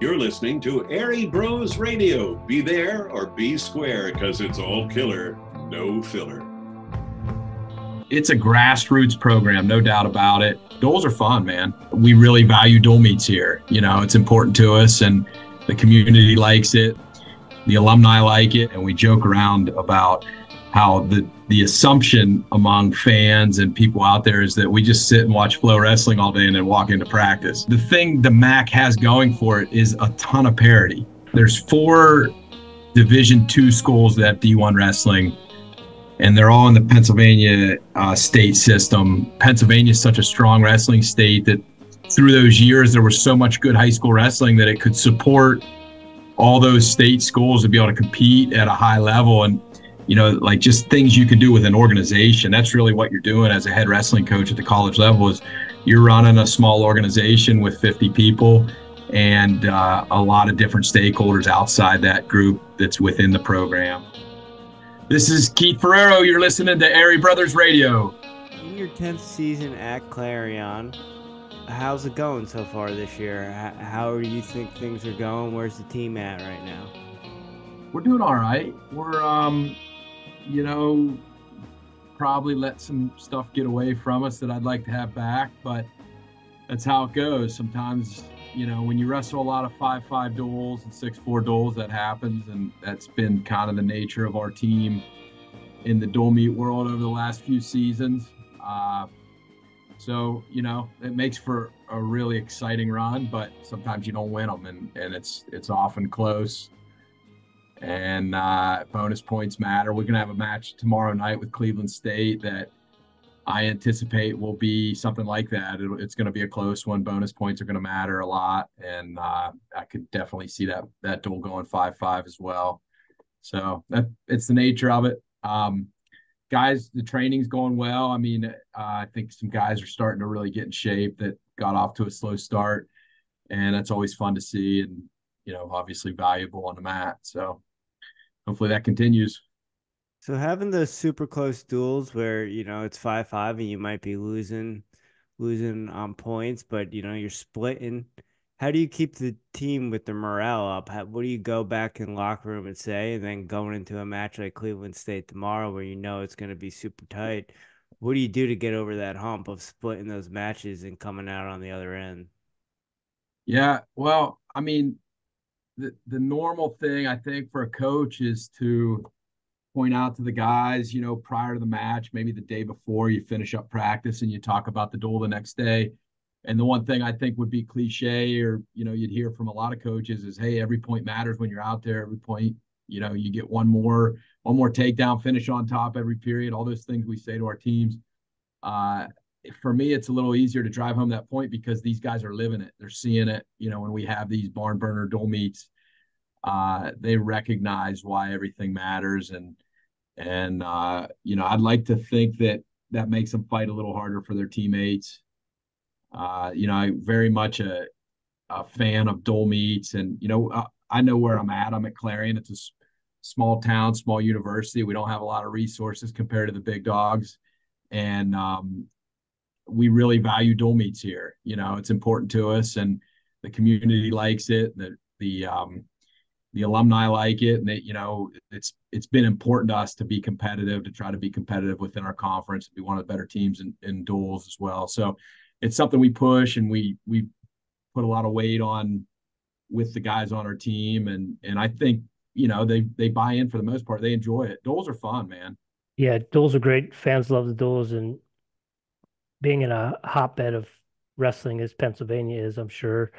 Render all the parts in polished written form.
You're listening to Airey Bros Radio. Be there or be square, because it's all killer, no filler. It's a grassroots program, no doubt about it. Duels are fun, man. We really value dual meets here. You know, it's important to us, and the community likes it. The alumni like it, and we joke around about how the assumption among fans and people out there is that we just sit and watch flow wrestling all day and then walk into practice. The thing the MAC has going for it is a ton of parity. There's 4 Division II schools that have D1 wrestling, and they're all in the Pennsylvania state system. Pennsylvania is such a strong wrestling state that through those years there was so much good high school wrestling that it could support all those state schools to be able to compete at a high level. And you know, like just things you can do with an organization. That's really what you're doing as a head wrestling coach at the college level, is you're running a small organization with 50 people and a lot of different stakeholders outside that group that's within the program. This is Keith Ferraro. You're listening to Airey Brothers Radio. In your 10th season at Clarion, how's it going so far this year? How do you think things are going? Where's the team at right now? We're doing all right. We're you know, probably let some stuff get away from us that I'd like to have back, but that's how it goes. Sometimes, you know, when you wrestle a lot of 5-5 duels and 6-4 duels, that happens, and that's been kind of the nature of our team in the dual meet world over the last few seasons. So, you know, it makes for a really exciting run, but sometimes you don't win them, and it's often close. And bonus points matter. We're going to have a match tomorrow night with Cleveland State that I anticipate will be something like that. It's going to be a close one. Bonus points are going to matter a lot, and I could definitely see that duel going 5-5 as well. So it's the nature of it. Guys, the training's going well. I mean, I think some guys are starting to really get in shape that got off to a slow start, and that's always fun to see, and you know, obviously valuable on the mat. So hopefully that continues. So having those super close duels where, you know, it's 5-5 and you might be losing on points, but, you know, you're splitting. How do you keep the team with the morale up? What do you go back in the locker room and say? And then going into a match like Cleveland State tomorrow where you know it's going to be super tight, what do you do to get over that hump of splitting those matches and coming out on the other end? Yeah, well, I mean, the normal thing I think for a coach is to point out to the guys, you know, prior to the match, maybe the day before, you finish up practice and you talk about the duel the next day. And the one thing I think would be cliche, or, you know, you'd hear from a lot of coaches is, hey, every point matters when you're out there. Every point, you know, you get one more takedown, finish on top every period, all those things we say to our teams. For me, it's a little easier to drive home that point because these guys are living it. They're seeing it. You know, when we have these barn burner dual meets, they recognize why everything matters. And you know, I'd like to think that makes them fight a little harder for their teammates. You know, I'm very much a fan of dual meets, and, you know, I know where I'm at. I'm at Clarion. It's a small town, small university. We don't have a lot of resources compared to the big dogs. And, we really value dual meets here. You know, it's important to us, and the community likes it. The alumni like it, and you know, it's been important to us to be competitive, to try to be competitive within our conference, to be one of the better teams in duels as well. So it's something we push, and we put a lot of weight on with the guys on our team, and I think, you know, they buy in for the most part. They enjoy it. Duels are fun, man. Yeah, duels are great. Fans love the duels, and being in a hotbed of wrestling as Pennsylvania is, I'm sure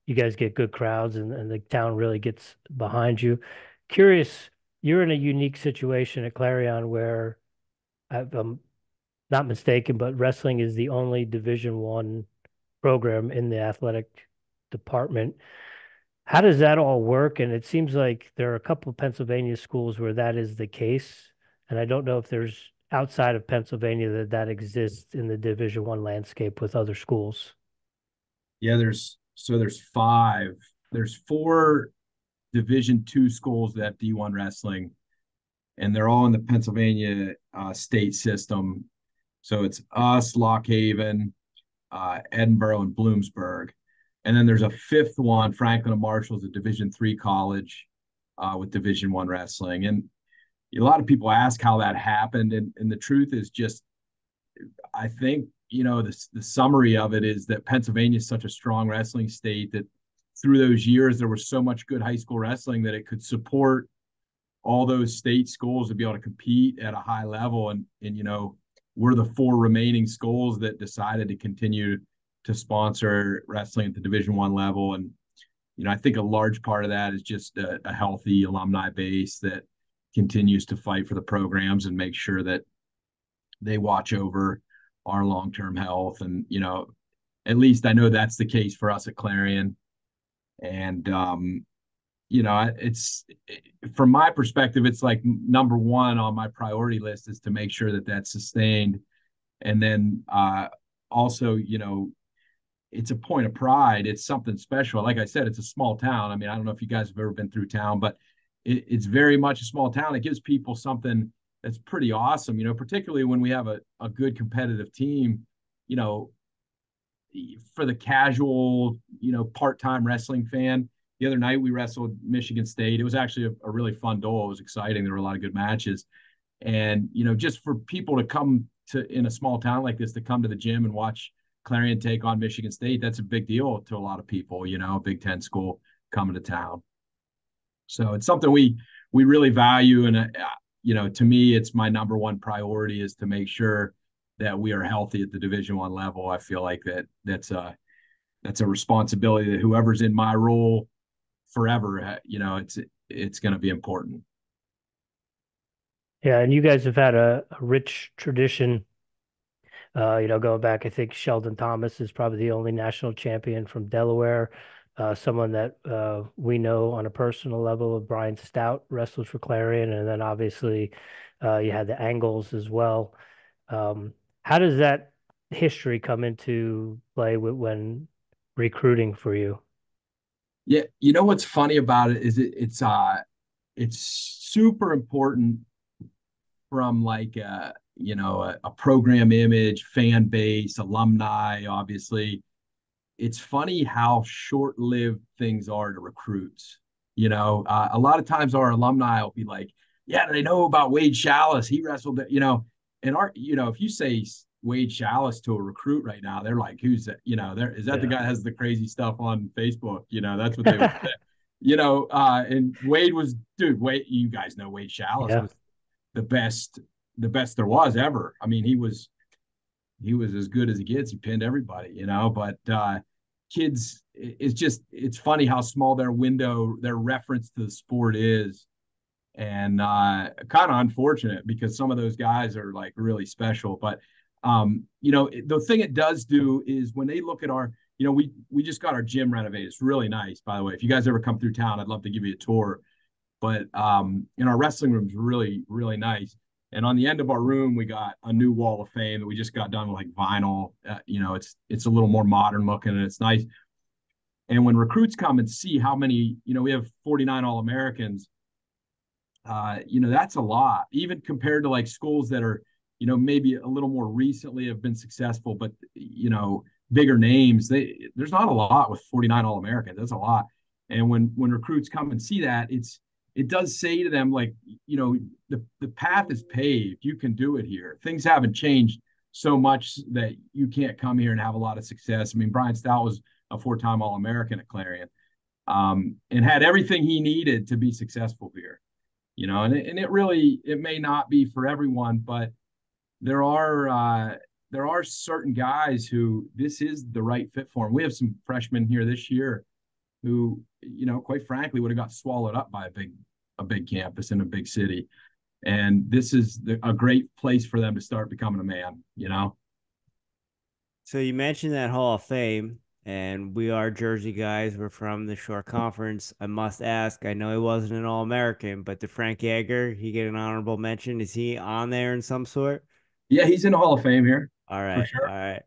you guys get good crowds, and the town really gets behind you. Curious, you're in a unique situation at Clarion where, if I'm not mistaken, but wrestling is the only Division I program in the athletic department. How does that all work? And it seems like there are a couple of Pennsylvania schools where that is the case. And I don't know if there's outside of Pennsylvania that exists in the Division I landscape with other schools. Yeah, there's 5. There's 4 Division II schools that have D1 wrestling, and they're all in the Pennsylvania state system. So it's us, Lock Haven, Edinburgh, and Bloomsburg. And then there's a fifth one, Franklin and Marshall's a Division III college with Division I wrestling. And a lot of people ask how that happened. And the truth is just, I think, the summary of it is that Pennsylvania is such a strong wrestling state that through those years, there was so much good high school wrestling that it could support all those state schools to be able to compete at a high level. And we're the 4 remaining schools that decided to continue to sponsor wrestling at the Division I level. And, I think a large part of that is just a healthy alumni base that continues to fight for the programs and make sure that they watch over our long-term health. And, at least I know that's the case for us at Clarion. And, it's from my perspective, it's like number one on my priority list is to make sure that that's sustained. And then also, it's a point of pride. It's something special. Like I said, it's a small town. I mean, I don't know if you guys have ever been through town, but it's very much a small town. It gives people something that's pretty awesome, particularly when we have a good competitive team, for the casual, part-time wrestling fan. The other night we wrestled Michigan State. It was actually a really fun duel. It was exciting. There were a lot of good matches. And, just for people to come to, in a small town like this, to come to the gym and watch Clarion take on Michigan State, that's a big deal to a lot of people, a Big Ten school coming to town. So it's something we really value. And, to me, it's my number one priority is to make sure that we are healthy at the Division I level. I feel like that's a responsibility that whoever's in my role forever, it's going to be important. Yeah, and you guys have had a rich tradition. Going back, I think Sheldon Thomas is probably the only national champion from Delaware. Someone that we know on a personal level of Brian Stout wrestled for Clarion, and then obviously you had the Angles as well. How does that history come into play when recruiting for you? Yeah, what's funny about it is it's super important from like a program image, fan base, alumni, obviously. It's funny how short-lived things are to recruits. A lot of times our alumni will be like, yeah, they know about Wade Chalice. He wrestled, and if you say Wade Chalice to a recruit right now, they're like, who's that? Is that the guy that has the crazy stuff on Facebook? That's what they would say. And Wade was, Wade, you guys know Wade Chalice was the best there was ever. I mean, he was as good as he gets. He pinned everybody, but kids, it's funny how small their reference to the sport is. And kind of unfortunate because some of those guys are like really special. But, the thing it does do is when they look at our, we just got our gym renovated. It's really nice, by the way. If you guys ever come through town, I'd love to give you a tour. But our wrestling room is really, really nice. And on the end of our room, we got a new wall of fame that we just got done with like vinyl. It's a little more modern looking and it's nice. And when recruits come and see how many, we have 49 All-Americans, that's a lot, even compared to like schools that are, maybe a little more recently have been successful, but, bigger names. There's not a lot with 49 All-Americans. That's a lot. And when recruits come and see that, it does say to them, like, the path is paved. You can do it here. Things haven't changed so much that you can't come here and have a lot of success. I mean, Brian Stout was a 4-time All-American at Clarion, and had everything he needed to be successful here. And it may not be for everyone, but there are certain guys who this is the right fit for them. We have some freshmen here this year who, quite frankly, would have got swallowed up by a big campus in a big city. And this is a great place for them to start becoming a man, So you mentioned that Hall of Fame, and we are Jersey guys. We're from the Shore Conference. I must ask, I know he wasn't an All-American, but did Frank Yeager, he get an honorable mention? Is he on there in some sort? Yeah, he's in the Hall of Fame here. All right. For sure. All right.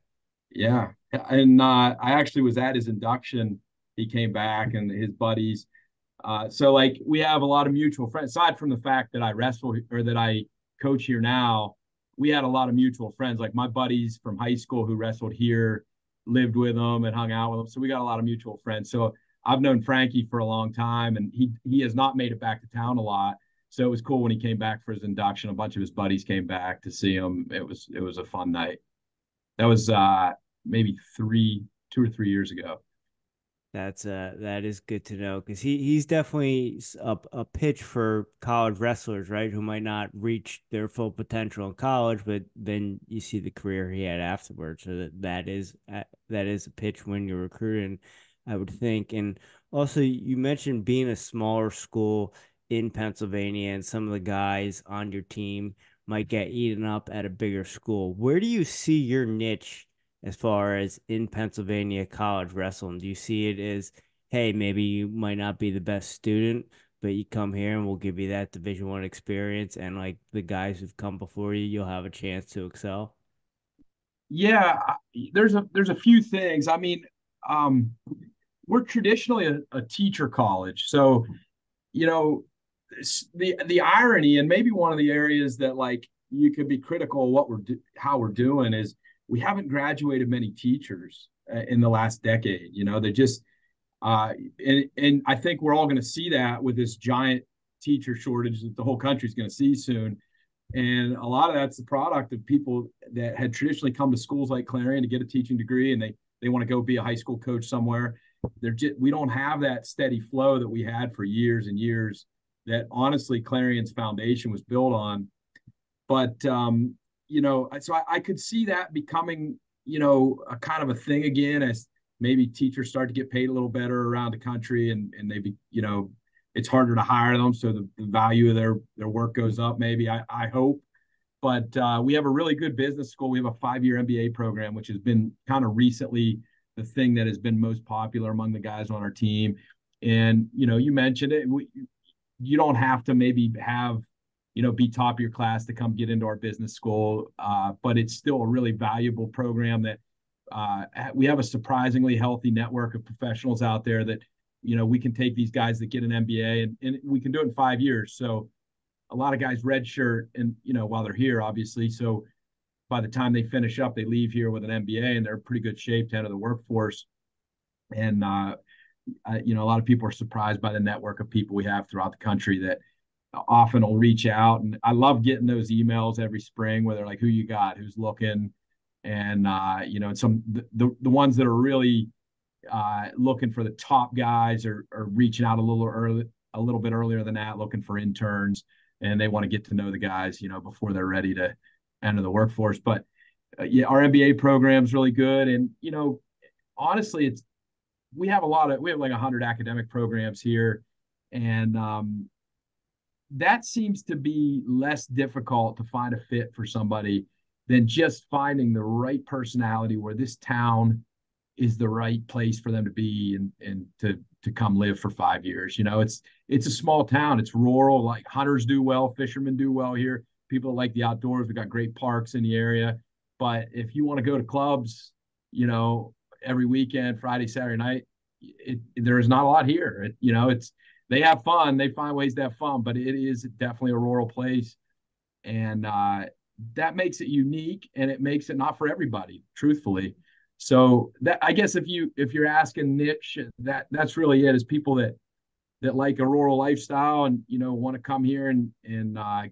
Yeah. And I actually was at his induction. He came back and his buddies. So like we have a lot of mutual friends. Aside from the fact that I wrestle or that I coach here now, we had a lot of mutual friends. Like my buddies from high school who wrestled here, lived with him and hung out with him. So we got a lot of mutual friends. So I've known Frankie for a long time, and he has not made it back to town a lot. So it was cool when he came back for his induction. A bunch of his buddies came back to see him. It was a fun night. That was maybe 2 or 3 years ago. That is good to know, because he's definitely a pitch for college wrestlers, right? Who might not reach their full potential in college, but then you see the career he had afterwards. So that is a pitch when you're recruiting, I would think. And also, you mentioned being a smaller school in Pennsylvania, and some of the guys on your team might get eaten up at a bigger school. Where do you see your niche as far as in Pennsylvania college wrestling? Do you see it as, hey, maybe you might not be the best student, but you come here and we'll give you that Division I experience, and like the guys who've come before you, you'll have a chance to excel? Yeah, there's a few things. I mean, we're traditionally a teacher college, so the irony, and maybe one of the areas that like you could be critical of what how we're doing, is we haven't graduated many teachers in the last decade. They just and I think we're all going to see that with this giant teacher shortage that the whole country is going to see soon. And a lot of that's the product of people that had traditionally come to schools like Clarion to get a teaching degree, and they want to go be a high school coach somewhere. We don't have that steady flow that we had for years and years, that honestly Clarion's foundation was built on. But so I could see that becoming a kind of a thing again, as maybe teachers start to get paid a little better around the country, and maybe it's harder to hire them, so the value of their work goes up, maybe. I hope. But we have a really good business school. We have a 5-year MBA program, which has been kind of recently the thing that has been most popular among the guys on our team. And you mentioned it. You don't have to maybe have be top of your class to come get into our business school, but it's still a really valuable program that we have a surprisingly healthy network of professionals out there that we can take these guys that get an MBA, and we can do it in 5 years. So a lot of guys redshirt, and while they're here, obviously. So by the time they finish up, they leave here with an MBA, and they're in pretty good shape to enter the workforce. And a lot of people are surprised by the network of people we have throughout the country that often will reach out. And I love getting those emails every spring where they're like, who you got, who's looking. And some the ones that are really looking for the top guys are reaching out a little bit earlier than that, looking for interns, and they want to get to know the guys before they're ready to enter the workforce. But our MBA program is really good. And honestly, we have like 100 academic programs here, and that seems to be less difficult to find a fit for somebody than just finding the right personality where this town is the right place for them to be, and to come live for 5 years. It's a small town. It's rural. Like, hunters do well, fishermen do well here. People like the outdoors. We've got great parks in the area. But if you want to go to clubs, every weekend, Friday, Saturday night, there is not a lot here. They have fun. They find ways to have fun, but it is definitely a rural place. And that makes it unique, and it makes it not for everybody, truthfully. So that, I guess, if you're asking niche, that's really it, is people that like a rural lifestyle and want to come here and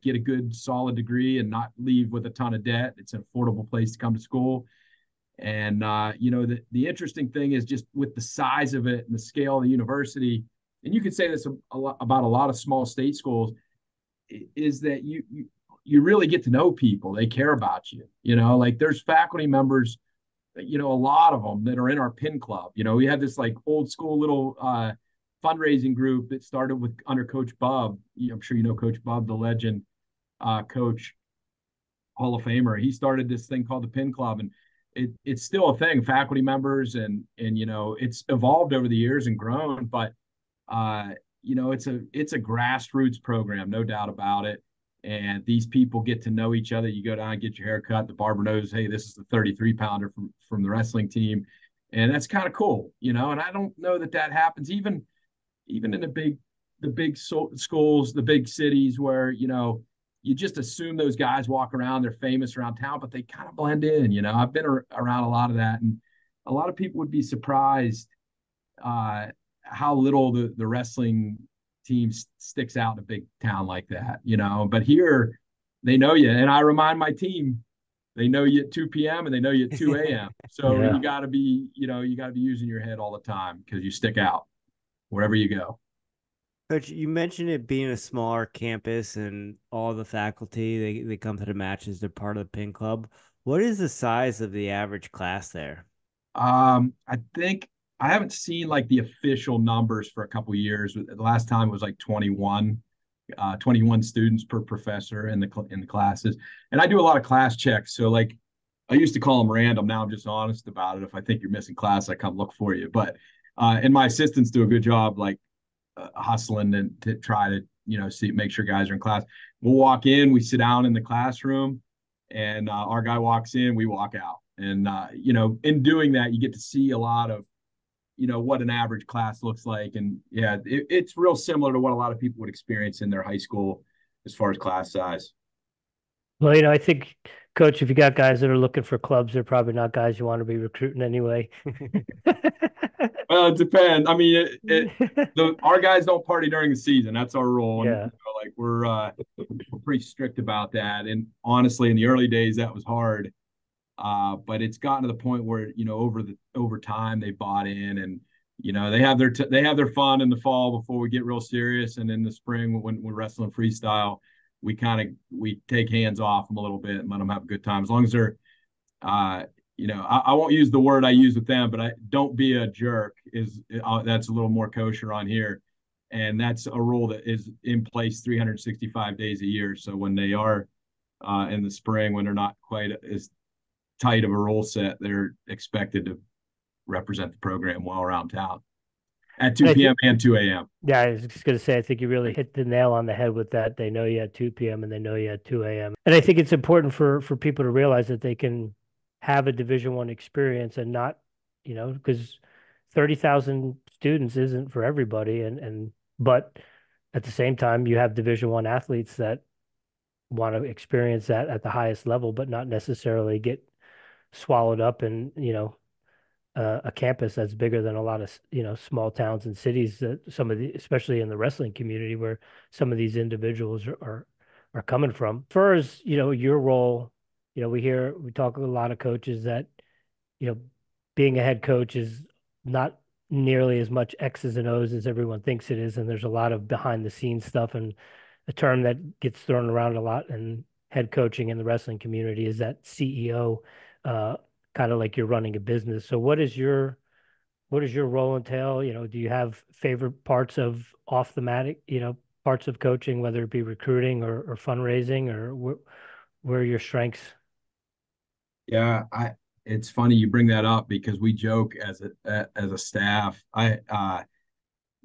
get a good solid degree and not leave with a ton of debt. It's an affordable place to come to school. And the interesting thing is, just with the size of it and the scale of the university, and you could say this about a lot of small state schools, is that you really get to know people. They care about you. Like, there's faculty members, a lot of them that are in our pin club. We had this like old school little fundraising group that started under Coach Bub. I'm sure Coach Bub, the legend coach, Hall of Famer. He started this thing called the Pin Club, and it's still a thing. Faculty members, and it's evolved over the years and grown, but it's a grassroots program, no doubt about it. And these people get to know each other. You go down and get your hair cut. The barber knows, hey, this is the 33-pounder from the wrestling team. And that's kind of cool, And I don't know that happens even in the big schools, the big cities, where, you just assume those guys walk around, they're famous around town, but they kind of blend in. I've been around a lot of that. And a lot of people would be surprised how little the wrestling team sticks out in a big town like that, But here, they know you, and I remind my team, they know you at 2 p.m. and they know you at 2 a.m. So Yeah. you got to be, you got to be using your head all the time because you stick out wherever you go. Coach, you mentioned it being a smaller campus and all the faculty, they come to the matches, they're part of the pin club. What is the size of the average class there? I think I haven't seen like the official numbers for a couple of years. The last time it was like 21 students per professor in the classes. And I do a lot of class checks. So like I used to call them random. Now I'm just honest about it. If I think you're missing class, I come look for you. But and my assistants do a good job like hustling and to try to make sure guys are in class. We'll walk in, we sit down in the classroom, and our guy walks in, we walk out. And in doing that, you get to see a lot of what an average class looks like. And yeah, it's real similar to what a lot of people would experience in their high school as far as class size. Well, I think, Coach, if you got guys that are looking for clubs, they're probably not guys you want to be recruiting anyway. Well, it depends. I mean, our guys don't party during the season. That's our rule. Yeah. And, like we're pretty strict about that. And honestly, in the early days, that was hard. But it's gotten to the point where over time they bought in, and they have their fun in the fall before we get real serious, and in the spring when we're wrestling freestyle, we take hands off them a little bit and let them have a good time as long as they're I won't use the word I use with them, but don't be a jerk that's a little more kosher on here, and that's a rule that is in place 365 days a year. So when they are in the spring, when they're not quite as tight of a rule set, they're expected to represent the program well around town at 2 p.m. and 2 a.m. Yeah, I was just going to say, I think you really hit the nail on the head with that. They know you at 2 p.m. and they know you at 2 a.m. And I think it's important for people to realize that they can have a Division I experience and not, because 30,000 students isn't for everybody. But at the same time, you have Division I athletes that want to experience that at the highest level, but not necessarily get swallowed up in, a campus that's bigger than a lot of, small towns and cities that especially in the wrestling community where some of these individuals are coming from. As far as, your role, we talk with a lot of coaches that, being a head coach is not nearly as much X's and O's as everyone thinks it is. And there's a lot of behind the scenes stuff, and a term that gets thrown around a lot in head coaching in the wrestling community is that CEO, kind of like you're running a business. So what does your role entail? Do you have favorite parts of off the mat, parts of coaching, whether it be recruiting or fundraising, or where are your strengths? Yeah, it's funny you bring that up because we joke as a staff. The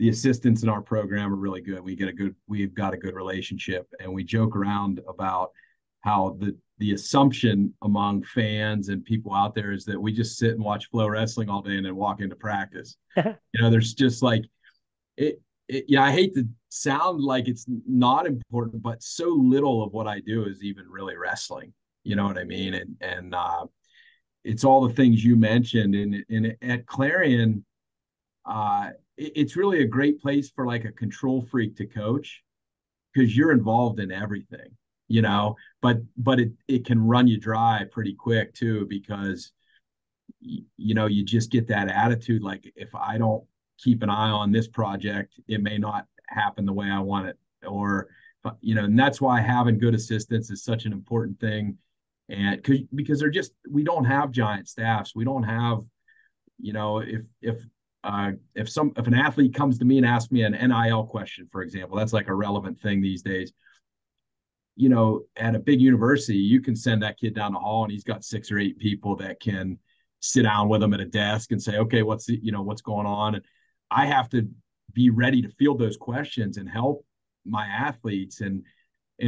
assistants in our program are really good. We've got a good relationship, and we joke around about how the assumption among fans and people out there is that we just sit and watch Flow Wrestling all day and then walk into practice. There's just like it. Yeah, I hate to sound like it's not important, but so little of what I do is even really wrestling. You know what I mean? And it's all the things you mentioned. And at Clarion, it's really a great place for like a control freak to coach because you're involved in everything, but it can run you dry pretty quick too, because you just get that attitude. Like if I don't keep an eye on this project, it may not happen the way I want it, and that's why having good assistants is such an important thing. And because we don't have giant staffs. We don't have, if an athlete comes to me and asks me an NIL question, for example, that's like a relevant thing these days. At a big university, you can send that kid down the hall and he's got 6 or 8 people that can sit down with him at a desk and say, okay, what's going on? And I have to be ready to field those questions and help my athletes and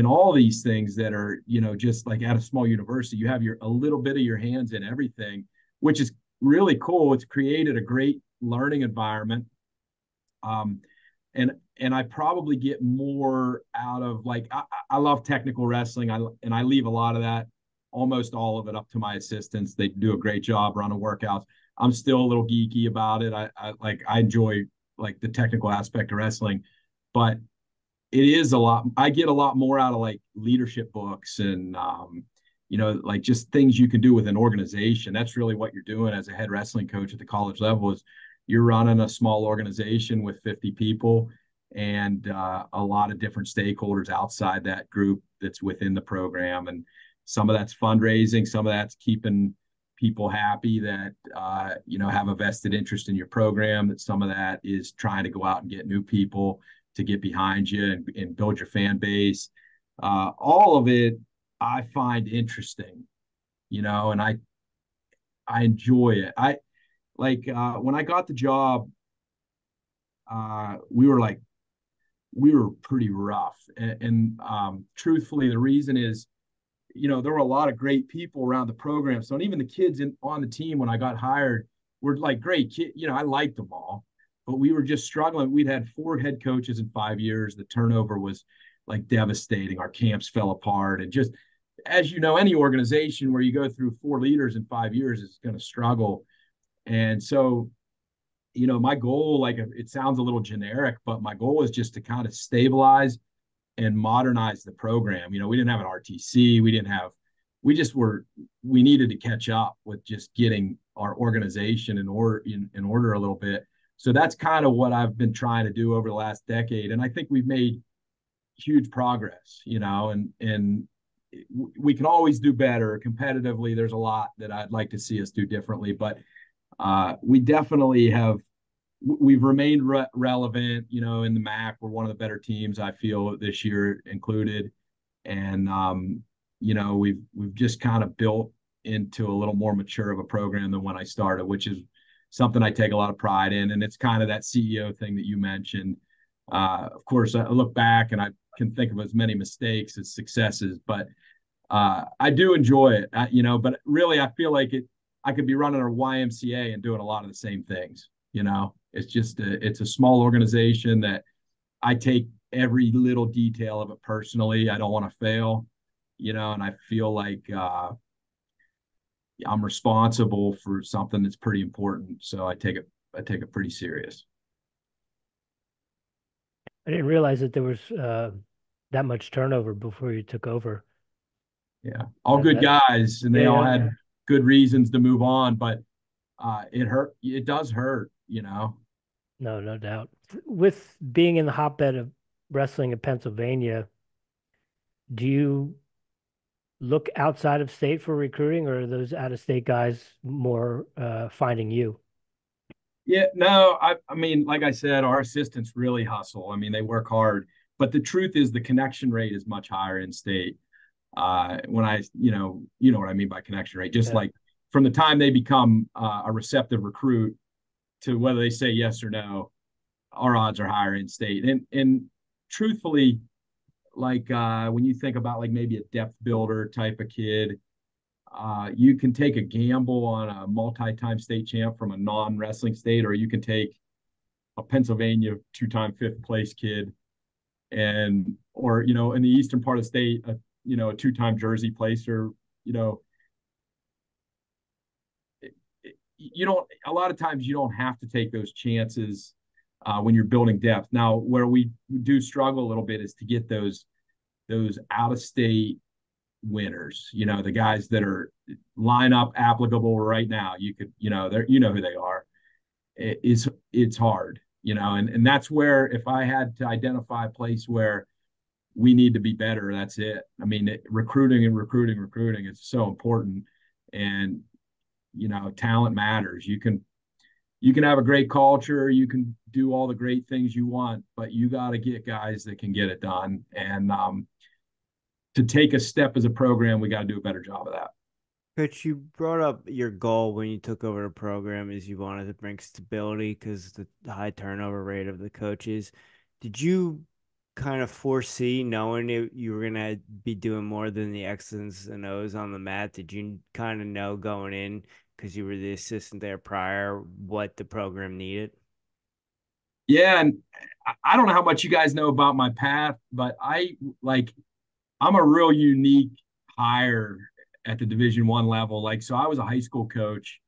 all these things that are, just like at a small university, you have a little bit of your hands in everything, which is really cool. It's created a great learning environment. And I probably get more out of like, I love technical wrestling. I leave a lot of that, almost all of it, up to my assistants. They do a great job running workouts, I'm still a little geeky about it. I enjoy like the technical aspect of wrestling, but it is a lot. I get a lot more out of like leadership books and like just things you can do with an organization. That's really what you're doing as a head wrestling coach at the college level is you're running a small organization with 50 people and a lot of different stakeholders outside that group that's within the program. And some of that's fundraising, some of that's keeping people happy that have a vested interest in your program, that some of that is trying to go out and get new people to get behind you and build your fan base. All of it I find interesting, and I enjoy it. I like when I got the job, we were pretty rough. And truthfully, the reason is, there were a lot of great people around the program. So even the kids on the team when I got hired were like great kids. I liked them all, but we were just struggling. We'd had 4 head coaches in 5 years. The turnover was like devastating. Our camps fell apart. And just, as any organization where you go through 4 leaders in 5 years is going to struggle. And so, my goal, like it sounds a little generic, but my goal is just to kind of stabilize and modernize the program. We didn't have an RTC. We needed to catch up with just getting our organization in order a little bit. So that's kind of what I've been trying to do over the last decade. And I think we've made huge progress, and we can always do better competitively. There's a lot that I'd like to see us do differently, but we definitely we've remained relevant, in the MAC. We're one of the better teams, I feel, this year included. And, we've just kind of built into a little more mature of a program than when I started, which is something I take a lot of pride in. And it's kind of that CEO thing that you mentioned. Of course, I look back and I can think of as many mistakes as successes, but I do enjoy it, but really I feel like I could be running a YMCA and doing a lot of the same things. It's just it's a small organization that I take every little detail of it personally. I don't want to fail, and I feel like I'm responsible for something that's pretty important. So I take it pretty serious. I didn't realize that there was that much turnover before you took over. Yeah, all good guys, and they all had good reasons to move on, but it hurt. It does hurt, No doubt. With being in the hotbed of wrestling in Pennsylvania, do you look outside of state for recruiting, or are those out-of-state guys more finding you? Yeah, no, I mean, like I said, our assistants really hustle. I mean, they work hard, but the truth is the connection rate is much higher in state. When you know what I mean by connection rate, just like from the time they become a receptive recruit to whether they say yes or no, our odds are higher in state. And truthfully, like when you think about like maybe a depth builder type of kid, you can take a gamble on a multi-time state champ from a non-wrestling state, or you can take a Pennsylvania 2-time 5th place kid, or in the eastern part of the state, a 2-time Jersey placer. A lot of times you don't have to take those chances when you're building depth. Now, where we do struggle a little bit is to get those out-of-state winners, the guys that are lineup applicable right now. You could, they're, who they are. It's hard, and that's where, if I had to identify a place where we need to be better, that's it. I mean, recruiting is so important. And, talent matters. You can have a great culture, you can do all the great things you want, but you got to get guys that can get it done. And to take a step as a program, we got to do a better job of that. Coach, you brought up your goal when you took over the program is you wanted to bring stability because the high turnover rate of the coaches. Did you kind of foresee, knowing you were going to be doing more than the X's and O's on the mat? Did you kind of know going in, because you were the assistant there prior, what the program needed? Yeah, and I don't know how much you guys know about my path, but I'm a real unique hire at the Division I level. So I was a high school coach,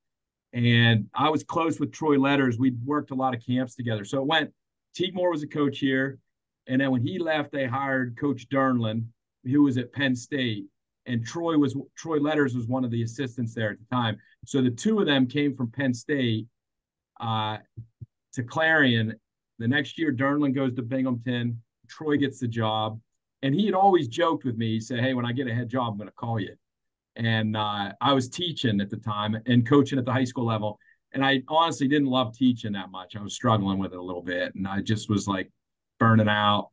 And I was close with Troy Letters. We'd worked a lot of camps together. So it went, Teague Moore was a coach here. And then when he left, they hired Coach Dernlin, who was at Penn State. And Troy Letters was one of the assistants there at the time. So the two of them came from Penn State to Clarion. The next year, Dernlin goes to Binghamton. Troy gets the job. And he had always joked with me. He said, hey, when I get a head job, I'm going to call you. And I was teaching at the time and coaching at the high school level. And I honestly didn't love teaching that much. I was struggling with it a little bit. And I just was like burning out.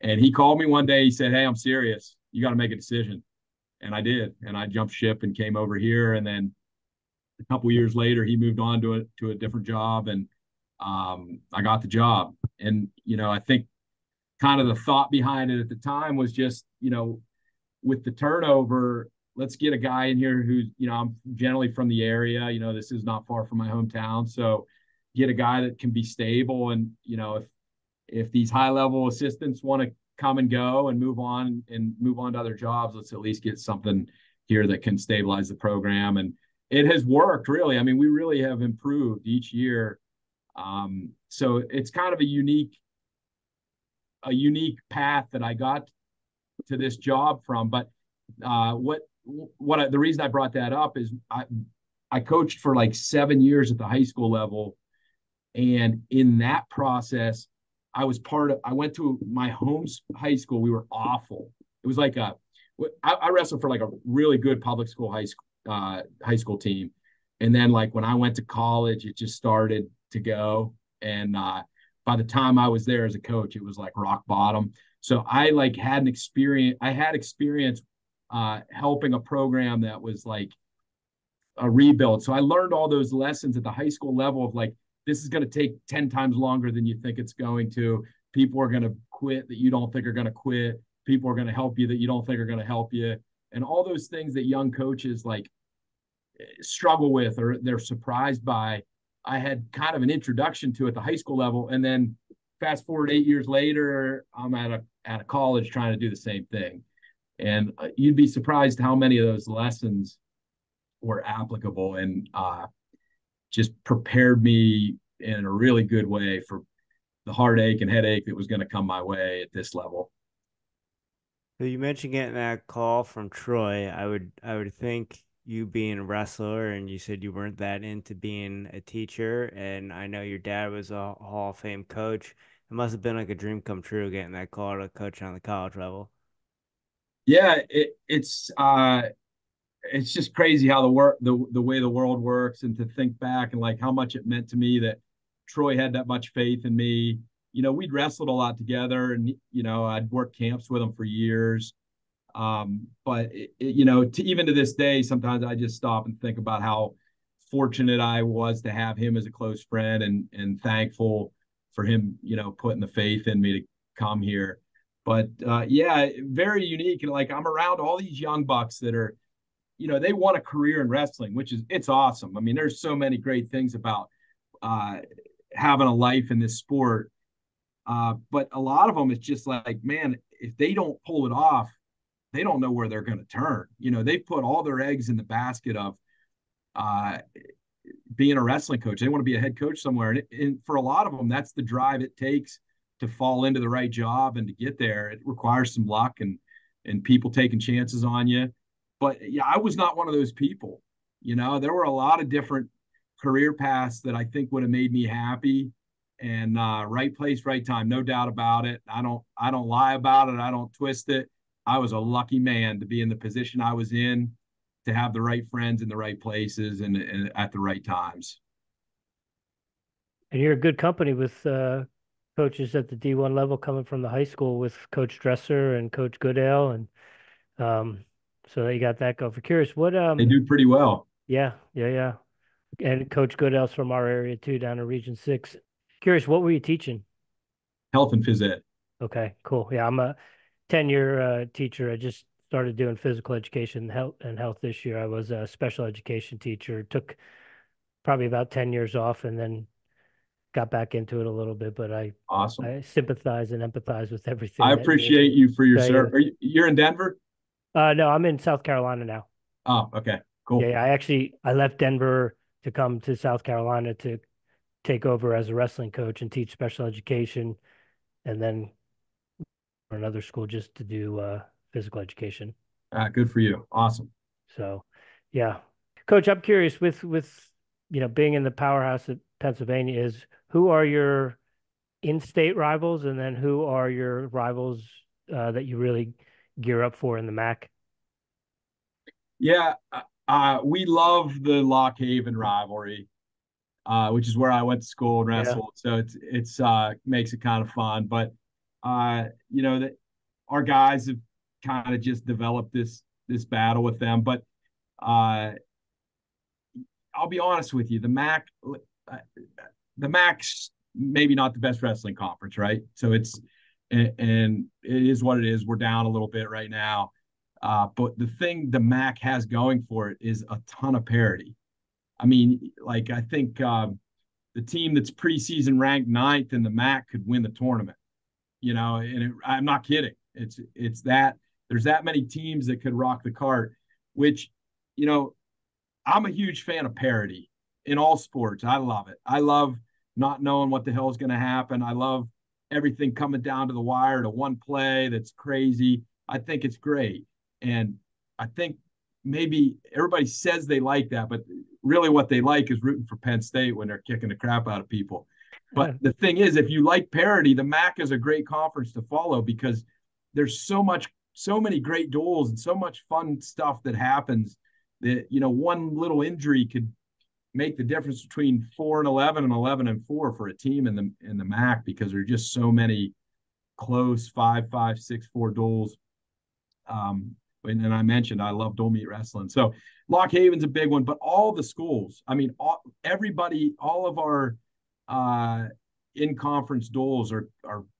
And he called me one day. He said, hey, I'm serious. You got to make a decision. And I did. And I jumped ship and came over here. And then a couple years later, he moved on to a different job. And I got the job. And, I think kind of the thought behind it at the time was just, with the turnover, let's get a guy in here who's, I'm generally from the area. This is not far from my hometown. So get a guy that can be stable. And, if these high level assistants want to come and go and move on to other jobs, let's at least get something here that can stabilize the program. And it has worked, really. I mean, we really have improved each year. So it's kind of a unique path that I got to this job from. But the reason I brought that up is I coached for like 7 years at the high school level. And in that process, I went to my home high school. We were awful. It was like I wrestled for like a really good public school high school team. And then like when I went to college, it just started to go. And by the time I was there as a coach, it was like rock bottom. So I had experience helping a program that was like a rebuild. So I learned all those lessons at the high school level of like, this is going to take 10 times longer than you think it's going to. People are going to quit that you don't think are going to quit. People are going to help you that you don't think are going to help you. And all those things that young coaches like struggle with or they're surprised by, I had kind of an introduction to at the high school level. And then fast forward 8 years later, I'm at a college trying to do the same thing. And you'd be surprised how many of those lessons were applicable and just prepared me in a really good way for the heartache and headache that was going to come my way at this level. So you mentioned getting that call from Troy. I would think you being a wrestler, and you said you weren't that into being a teacher, and I know your dad was a Hall of Fame coach. It must have been like a dream come true getting that call to coach on the college level. Yeah, it's just crazy how the way the world works, and to think back and like how much it meant to me that Troy had that much faith in me. We'd wrestled a lot together, and I'd worked camps with him for years. But even to this day, sometimes I just stop and think about how fortunate I was to have him as a close friend, and thankful for him, putting the faith in me to come here. But yeah, very unique. And like I'm around all these young bucks that are, they want a career in wrestling, it's awesome. I mean, there's so many great things about having a life in this sport. But a lot of them, it's just like, man, if they don't pull it off, they don't know where they're going to turn. They put all their eggs in the basket of being a wrestling coach. They want to be a head coach somewhere. And for a lot of them, that's the drive it takes to fall into the right job and to get there. It requires some luck and people taking chances on you. But yeah, I was not one of those people. There were a lot of different career paths that I think would have made me happy. And right place, right time, no doubt about it. I don't lie about it. I don't twist it. I was a lucky man to be in the position I was in, to have the right friends in the right places and at the right times. And you're a good company with coaches at the D1 level coming from the high school with Coach Dresser and Coach Goodale. And so you got that going. For curious, what they do pretty well. Yeah. And Coach Goodale's from our area too, down in Region 6. Curious, what were you teaching? Health and phys ed. Okay, cool. Yeah, I'm a 10-year teacher. I just started doing physical education and health this year. I was a special education teacher. Took probably about 10 years off and then got back into it a little bit. But I sympathize and empathize with everything. I appreciate you for your service. You're in Denver? No, I'm in South Carolina now. Oh, okay, cool. Yeah, I left Denver to come to South Carolina to take over as a wrestling coach and teach special education, and then another school just to do physical education. Good for you. Awesome. So, yeah, Coach, I'm curious with being in the powerhouse of Pennsylvania, is who are your in-state rivals, and then who are your rivals that you really gear up for in the MAC? Yeah, we love the Lock Haven rivalry, which is where I went to school and wrestled. So it's makes it kind of fun. But that our guys have kind of just developed this battle with them. But I'll be honest with you, the MAC's maybe not the best wrestling conference, right? So and it is what it is. We're down a little bit right now. But the thing the MAC has going for it is a ton of parity. I mean, like, I think the team that's preseason ranked 9th in the MAC could win the tournament, and I'm not kidding. It's that there's that many teams that could rock the cart, which, I'm a huge fan of parity in all sports. I love it. I love not knowing what the hell is going to happen. I love everything coming down to the wire to one play that's crazy. I think it's great. And I think maybe everybody says they like that, but really what they like is rooting for Penn State when they're kicking the crap out of people. But the thing is, if you like parity, the MAC is a great conference to follow because there's so many great duels and so much fun stuff that happens that, one little injury could make the difference between 4-11 and 11-4 for a team in the MAC, because there are just so many close 5-5, 6-4 duels. And I mentioned I love dual meet wrestling. So Lock Haven's a big one, but all the schools, I mean, everybody, all of our in-conference duels are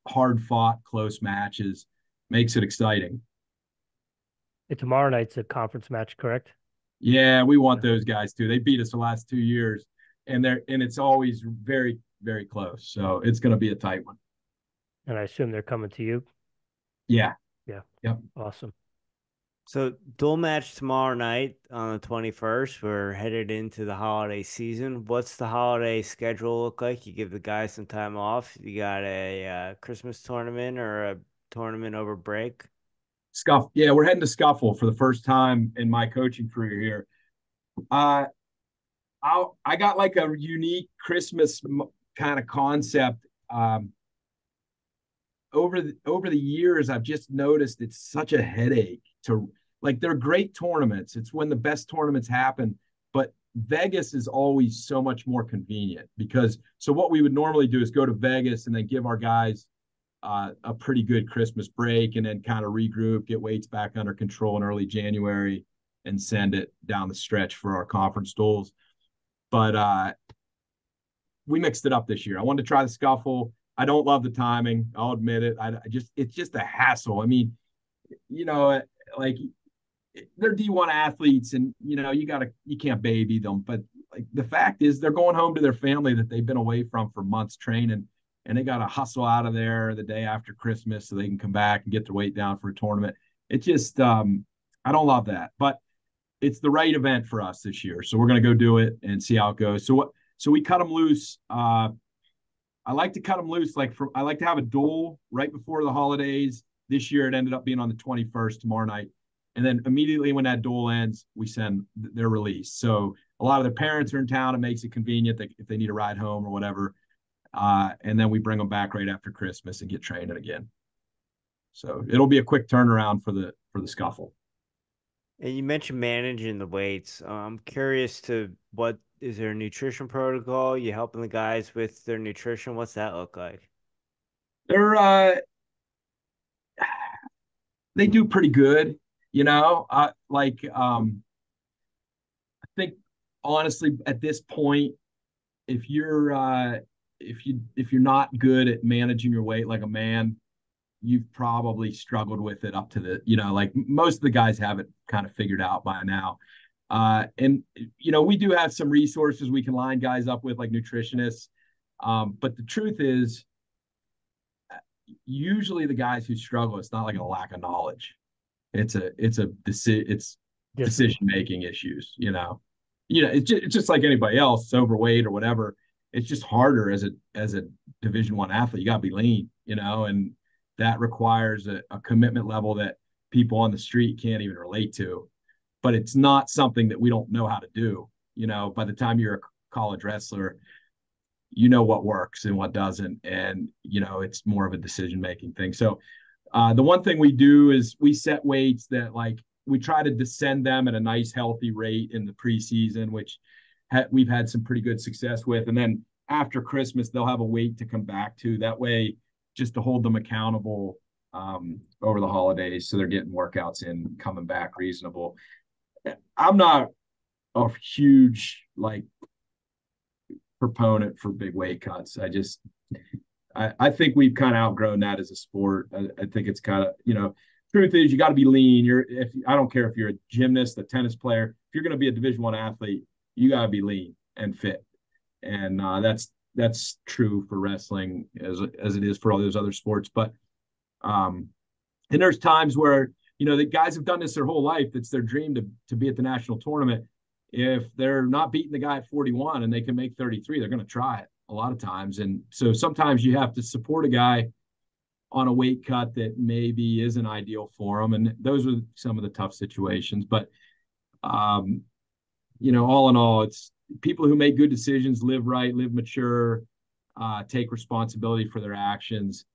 hard-fought, close matches. Makes it exciting. Tomorrow night's a conference match, correct? Yeah, we want those guys too. They beat us the last 2 years, and it's always very, very close. So it's going to be a tight one. And I assume they're coming to you. Yeah. Yeah. Yep. Awesome. So dual match tomorrow night on the 21st. We're headed into the holiday season. What's the holiday schedule look like? You give the guys some time off. You got a Christmas tournament or a tournament over break? Yeah, we're heading to Scuffle for the first time in my coaching career here. I got like a unique Christmas kind of concept. Over the years, I've just noticed it's such a headache to, like, they're great tournaments. It's when the best tournaments happen, but Vegas is always so much more convenient so what we would normally do is go to Vegas and then give our guys a pretty good Christmas break and then kind of regroup, get weights back under control in early January and send it down the stretch for our conference duels. But we mixed it up this year. I wanted to try the Scuffle. I don't love the timing. I'll admit it. It's just a hassle. I mean, like, they're D1 athletes and, you can't baby them. But like, the fact is they're going home to their family that they've been away from for months training, and they got to hustle out of there the day after Christmas so they can come back and get their weight down for a tournament. It just, I don't love that, but it's the right event for us this year. So we're going to go do it and see how it goes. So we cut them loose. I like to cut them loose. I like to have a duel right before the holidays. This year, it ended up being on the 21st, tomorrow night. And then immediately when that duel ends, we send their release. So a lot of their parents are in town. It makes it convenient if they need a ride home or whatever. And then we bring them back right after Christmas and get training again. So it'll be a quick turnaround for the Scuffle. And you mentioned managing the weights. I'm curious what is there a nutrition protocol? You helping the guys with their nutrition? What's that look like? They do pretty good, I think honestly at this point, if you're not good at managing your weight like a man, you've probably struggled with it up to like most of the guys have it kind of figured out by now. And we do have some resources we can line guys up with, like nutritionists. But the truth is, usually the guys who struggle, it's not like a lack of knowledge. It's decision-making issues, it's just like anybody else. It's overweight or whatever. It's just harder as a Division I athlete. You got to be lean, and that requires a commitment level that people on the street can't even relate to. But it's not something that we don't know how to do. By the time you're a college wrestler, what works and what doesn't, and it's more of a decision-making thing. So the one thing we do is we set weights that, like, we try to descend them at a nice healthy rate in the preseason, which we've had some pretty good success with. And then after Christmas, they'll have a weight to come back to, that way, just to hold them accountable over the holidays, so they're getting workouts in, coming back reasonable. I'm not a huge proponent for big weight cuts. I think we've kind of outgrown that as a sport. I think it's kind of, truth is, you got to be lean. I don't care if you're a gymnast, a tennis player, if you're going to be a Division I athlete, you got to be lean and fit. And that's true for wrestling as it is for all those other sports. But and there's times where, the guys have done this their whole life. It's their dream to be at the national tournament. If they're not beating the guy at 41 and they can make 33, they're going to try it a lot of times. And so sometimes you have to support a guy on a weight cut that maybe isn't ideal for them. And those are some of the tough situations. But, all in all, it's people who make good decisions, live right, live mature, take responsibility for their actions.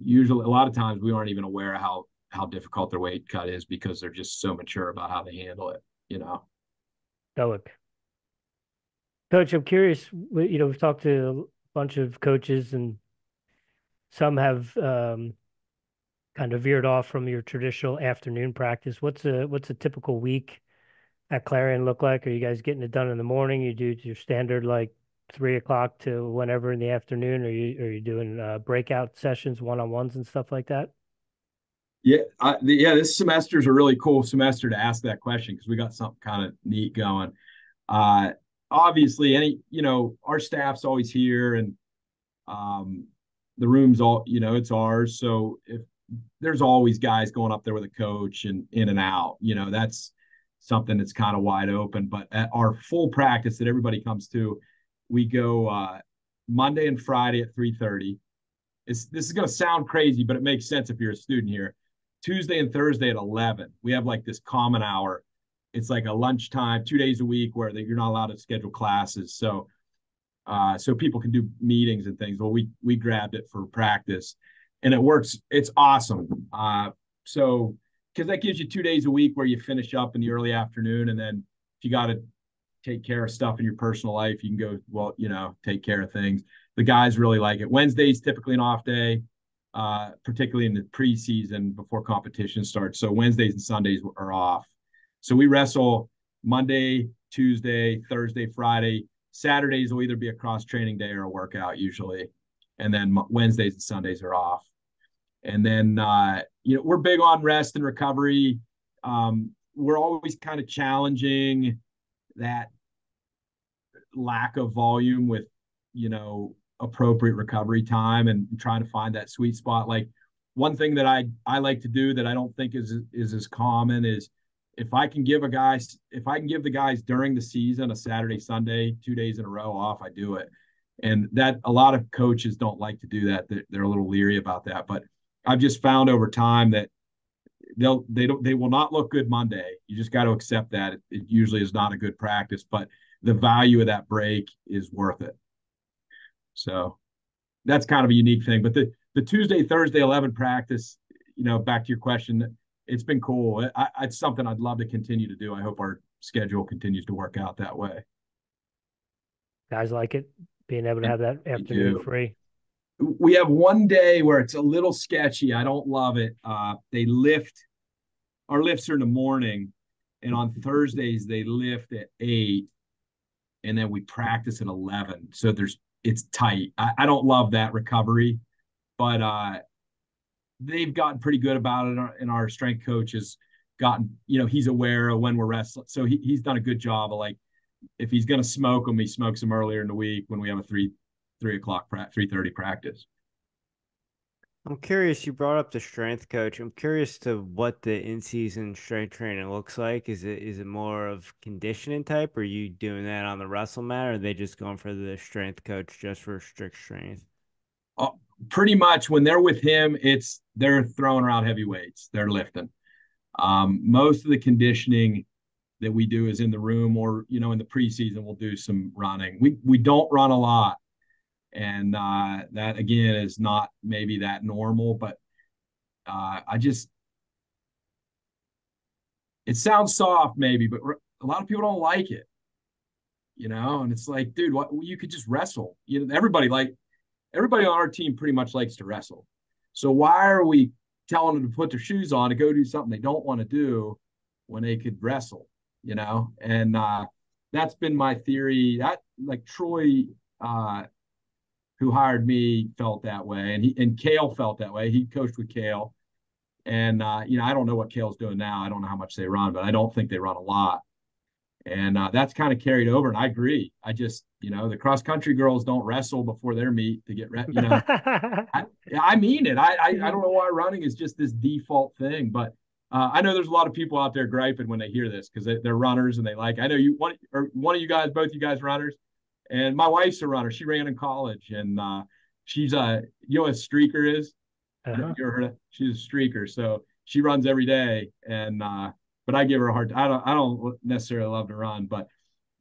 Usually, a lot of times, we aren't even aware of how difficult their weight cut is, because they're just so mature about how they handle it, Stoic. Coach, I'm curious, we've talked to a bunch of coaches, and some have kind of veered off from your traditional afternoon practice. What's a typical week at Clarion look like? Are you guys getting it done in the morning? You do your standard 3:00 to whenever in the afternoon? Are you doing breakout sessions, one-on-ones and stuff like that? Yeah, this semester is a really cool semester to ask that question, because we got something kind of neat going. Obviously, our staff's always here, and the room's all, it's ours. So if there's always guys going up there with a coach and in and out, that's something that's kind of wide open. But at our full practice that everybody comes to, we go Monday and Friday at 3:30. This is going to sound crazy, but it makes sense if you're a student here. Tuesday and Thursday at 11. We have this common hour. It's like a lunchtime, 2 days a week, where you're not allowed to schedule classes. So people can do meetings and things. Well, we grabbed it for practice, and it works. It's awesome. So because that gives you 2 days a week where you finish up in the early afternoon, and then if you got to take care of stuff in your personal life, you can go, take care of things. The guys really like it. Wednesday's typically an off day, particularly in the preseason before competition starts. So Wednesdays and Sundays are off. So we wrestle Monday, Tuesday, Thursday, Friday. Saturdays will either be a cross-training day or a workout usually. And then Wednesdays and Sundays are off. And then, we're big on rest and recovery. We're always kind of challenging that lack of volume with, appropriate recovery time, and trying to find that sweet spot. One thing that I like to do that I don't think is as common is, if I can give the guys during the season a Saturday, Sunday, 2 days in a row off, I do it. And that a lot of coaches don't like to do that. They're a little leery about that. But I've just found over time that they will not look good Monday. You just got to accept that. It usually is not a good practice, but the value of that break is worth it. So that's kind of a unique thing. But the Tuesday, Thursday, 11 practice, back to your question, it's been cool. It's something I'd love to continue to do. I hope our schedule continues to work out that way. Guys like it, being able to have that afternoon free. We have one day where it's a little sketchy. I don't love it. Our lifts are in the morning, and on Thursdays they lift at 8, and then we practice at 11. So it's tight. I don't love that recovery, but they've gotten pretty good about it, and our strength coach has gotten, he's aware of when we're wrestling. So he's done a good job of, if he's going to smoke them, he smokes them earlier in the week when we have a 3:30 practice. I'm curious, you brought up the strength coach. I'm curious to what the in-season strength training looks like. Is it more of conditioning type? Or are you doing that on the wrestle mat, or are they just going for the strength coach just for strict strength? Pretty much when they're with him, they're throwing around heavy weights, they're lifting. Most of the conditioning that we do is in the room, or in the preseason we'll do some running. We don't run a lot, and that again is not maybe that normal, but it sounds soft maybe, but a lot of people don't like it, and it's like, dude, what, you could just wrestle. Everybody on our team pretty much likes to wrestle. So why are we telling them to put their shoes on to go do something they don't want to do when they could wrestle, And that's been my theory. That, like, Troy, who hired me, felt that way, and Kale felt that way. He coached with Kale, and I don't know what Kale's doing now. I don't know how much they run, but I don't think they run a lot. And that's kind of carried over. And I agree. I just, the cross country girls don't wrestle before their meet to get ready. I mean it. I don't know why running is just this default thing, but I know there's a lot of people out there griping when they hear this because they're runners and I know one of you guys, both you guys runners, and my wife's a runner. She ran in college, and she's what a streaker is. You ever heard of? She's a streaker, so she runs every day, and but I give her a hard time. I don't necessarily love to run, but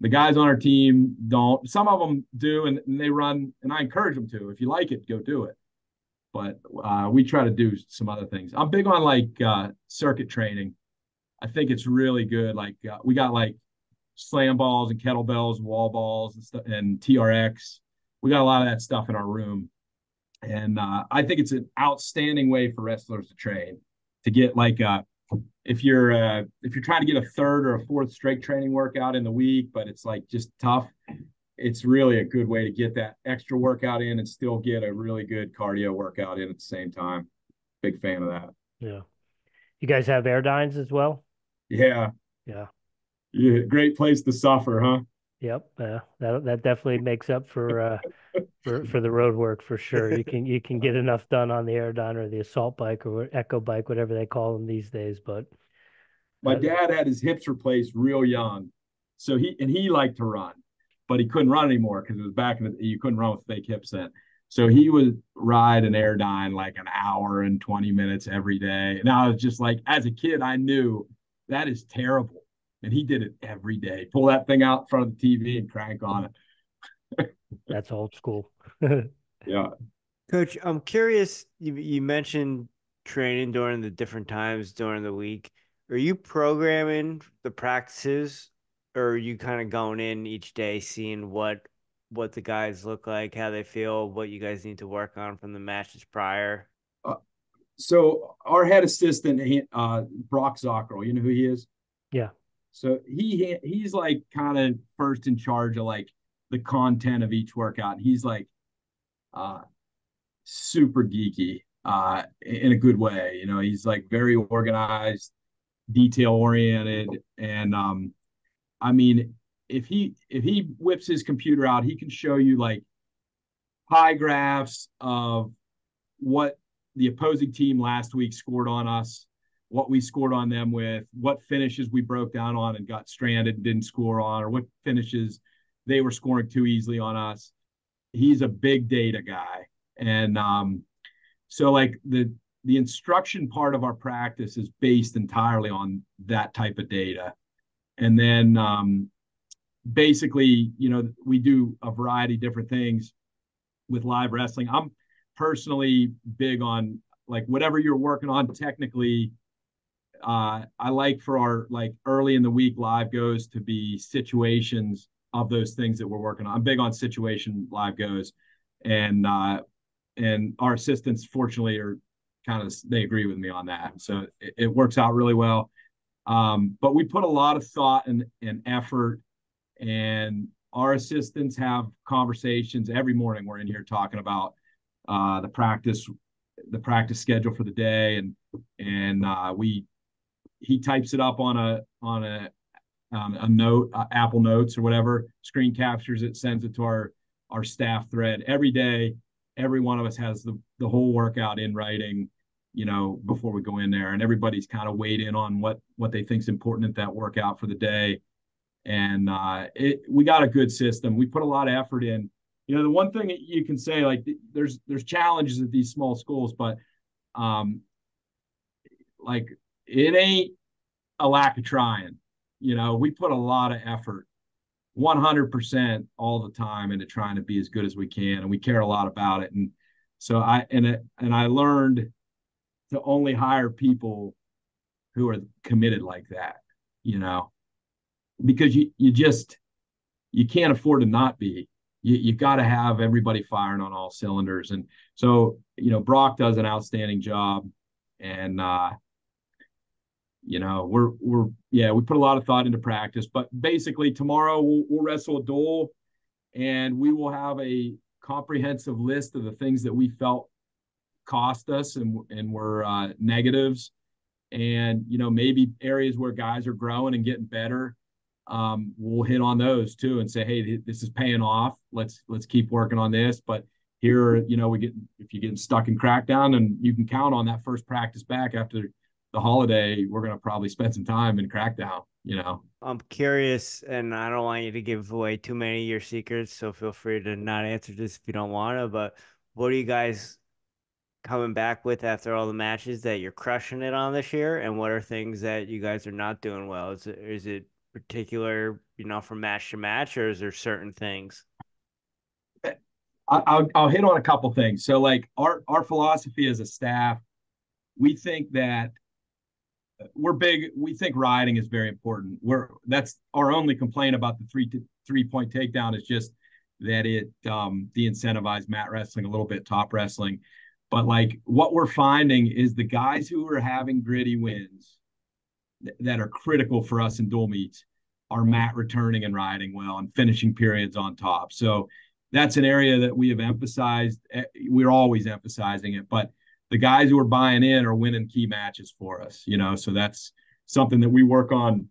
the guys on our team don't. Some of them do, and they run, and I encourage them to. If you like it, go do it. But we try to do some other things. I'm big on circuit training. I think it's really good. We got slam balls and kettlebells, wall balls and stuff, and TRX. We got a lot of that stuff in our room, and I think it's an outstanding way for wrestlers to train. To get if you're trying to get a third or a fourth strength training workout in the week, but it's just tough, it's really a good way to get that extra workout in and still get a really good cardio workout in at the same time. Big fan of that. Yeah. You guys have Airdynes as well? Yeah. Yeah. Yeah. Great place to suffer, huh? Yep. That definitely makes up for the road work for sure. You can get enough done on the Airdyne or the assault bike or Echo bike, whatever they call them these days. But my dad had his hips replaced real young, so he liked to run, but he couldn't run anymore because it was back you couldn't run with fake hips then. So he would ride an Airdyne like an hour and 20 minutes every day. And I was just like, as a kid, I knew that is terrible. And he did it every day. Pull that thing out in front of the TV and crank on it. That's old school. Yeah. Coach, I'm curious, you mentioned training during the different times during the week. Are you programming the practices, or are you kind of going in each day seeing what the guys look like, how they feel, what you guys need to work on from the matches prior? So our head assistant, Brock Zockerl, you know who he is? Yeah. So he's kind of first in charge of the content of each workout. He's super geeky in a good way. He's very organized, detail oriented, and I mean, if he whips his computer out, he can show you pie graphs of what the opposing team last week scored on us, what we scored on them with, what finishes we broke down on and got stranded and didn't score on, or what finishes they were scoring too easily on us. He's a big data guy. And so the instruction part of our practice is based entirely on that type of data. And then basically, we do a variety of different things with live wrestling. I'm personally big on whatever you're working on technically. I like for our early in the week live goes to be situations of those things that we're working on. I'm big on situation live goes, and our assistants fortunately are they agree with me on that. So it works out really well. But we put a lot of thought and effort, and our assistants have conversations every morning. We're in here talking about the practice schedule for the day, and he types it up on a note, Apple Notes or whatever, screen captures it, sends it to our staff thread every day. every one of us has the whole workout in writing, before we go in there, and everybody's kind of weighed in on what they think is important at that workout for the day. And we got a good system. We put a lot of effort in. The one thing that you can say, like, there's challenges at these small schools, but like, it ain't a lack of trying. We put a lot of effort, 100% all the time, into trying to be as good as we can, and we care a lot about it. And so I learned to only hire people who are committed like that, because you can't afford to not be. You got to have everybody firing on all cylinders. And so, Brock does an outstanding job, and we put a lot of thought into practice. But basically, tomorrow we'll wrestle a duel, and we will have a comprehensive list of the things that we felt cost us and were negatives, and maybe areas where guys are growing and getting better. We'll hit on those too and say, hey, this is paying off. Let's keep working on this. But here, if you're getting stuck in crackdown, and you can count on that first practice back after the holiday, we're going to probably spend some time in crackdown. I'm curious, and I don't want you to give away too many of your secrets, so feel free to not answer this if you don't want to, but what are you guys coming back with after all the matches that you're crushing it on this year, and what are things that you guys are not doing well? Is it particular, from match to match, or is there certain things? I'll hit on a couple things. So, like, our philosophy as a staff, we think that we think riding is very important. That's our only complaint about the 3-point takedown, is just that it de-incentivized mat wrestling a little bit, top wrestling. But, like, what we're finding is the guys who are having gritty wins that are critical for us in dual meets are mat returning and riding well and finishing periods on top. So that's an area that we have emphasized. We're always emphasizing it, but the guys who are buying in are winning key matches for us, so that's something that we work on,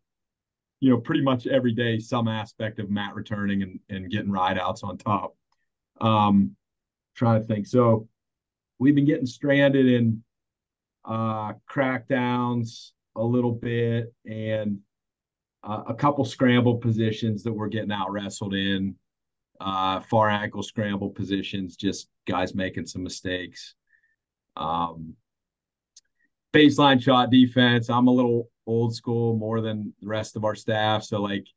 pretty much every day, some aspect of mat returning and getting ride outs on top. Trying to think. So we've been getting stranded in crackdowns a little bit, and a couple scramble positions that we're getting out wrestled in, far ankle scramble positions, just guys making some mistakes. Baseline shot defense, I'm a little old school more than the rest of our staff, so, like,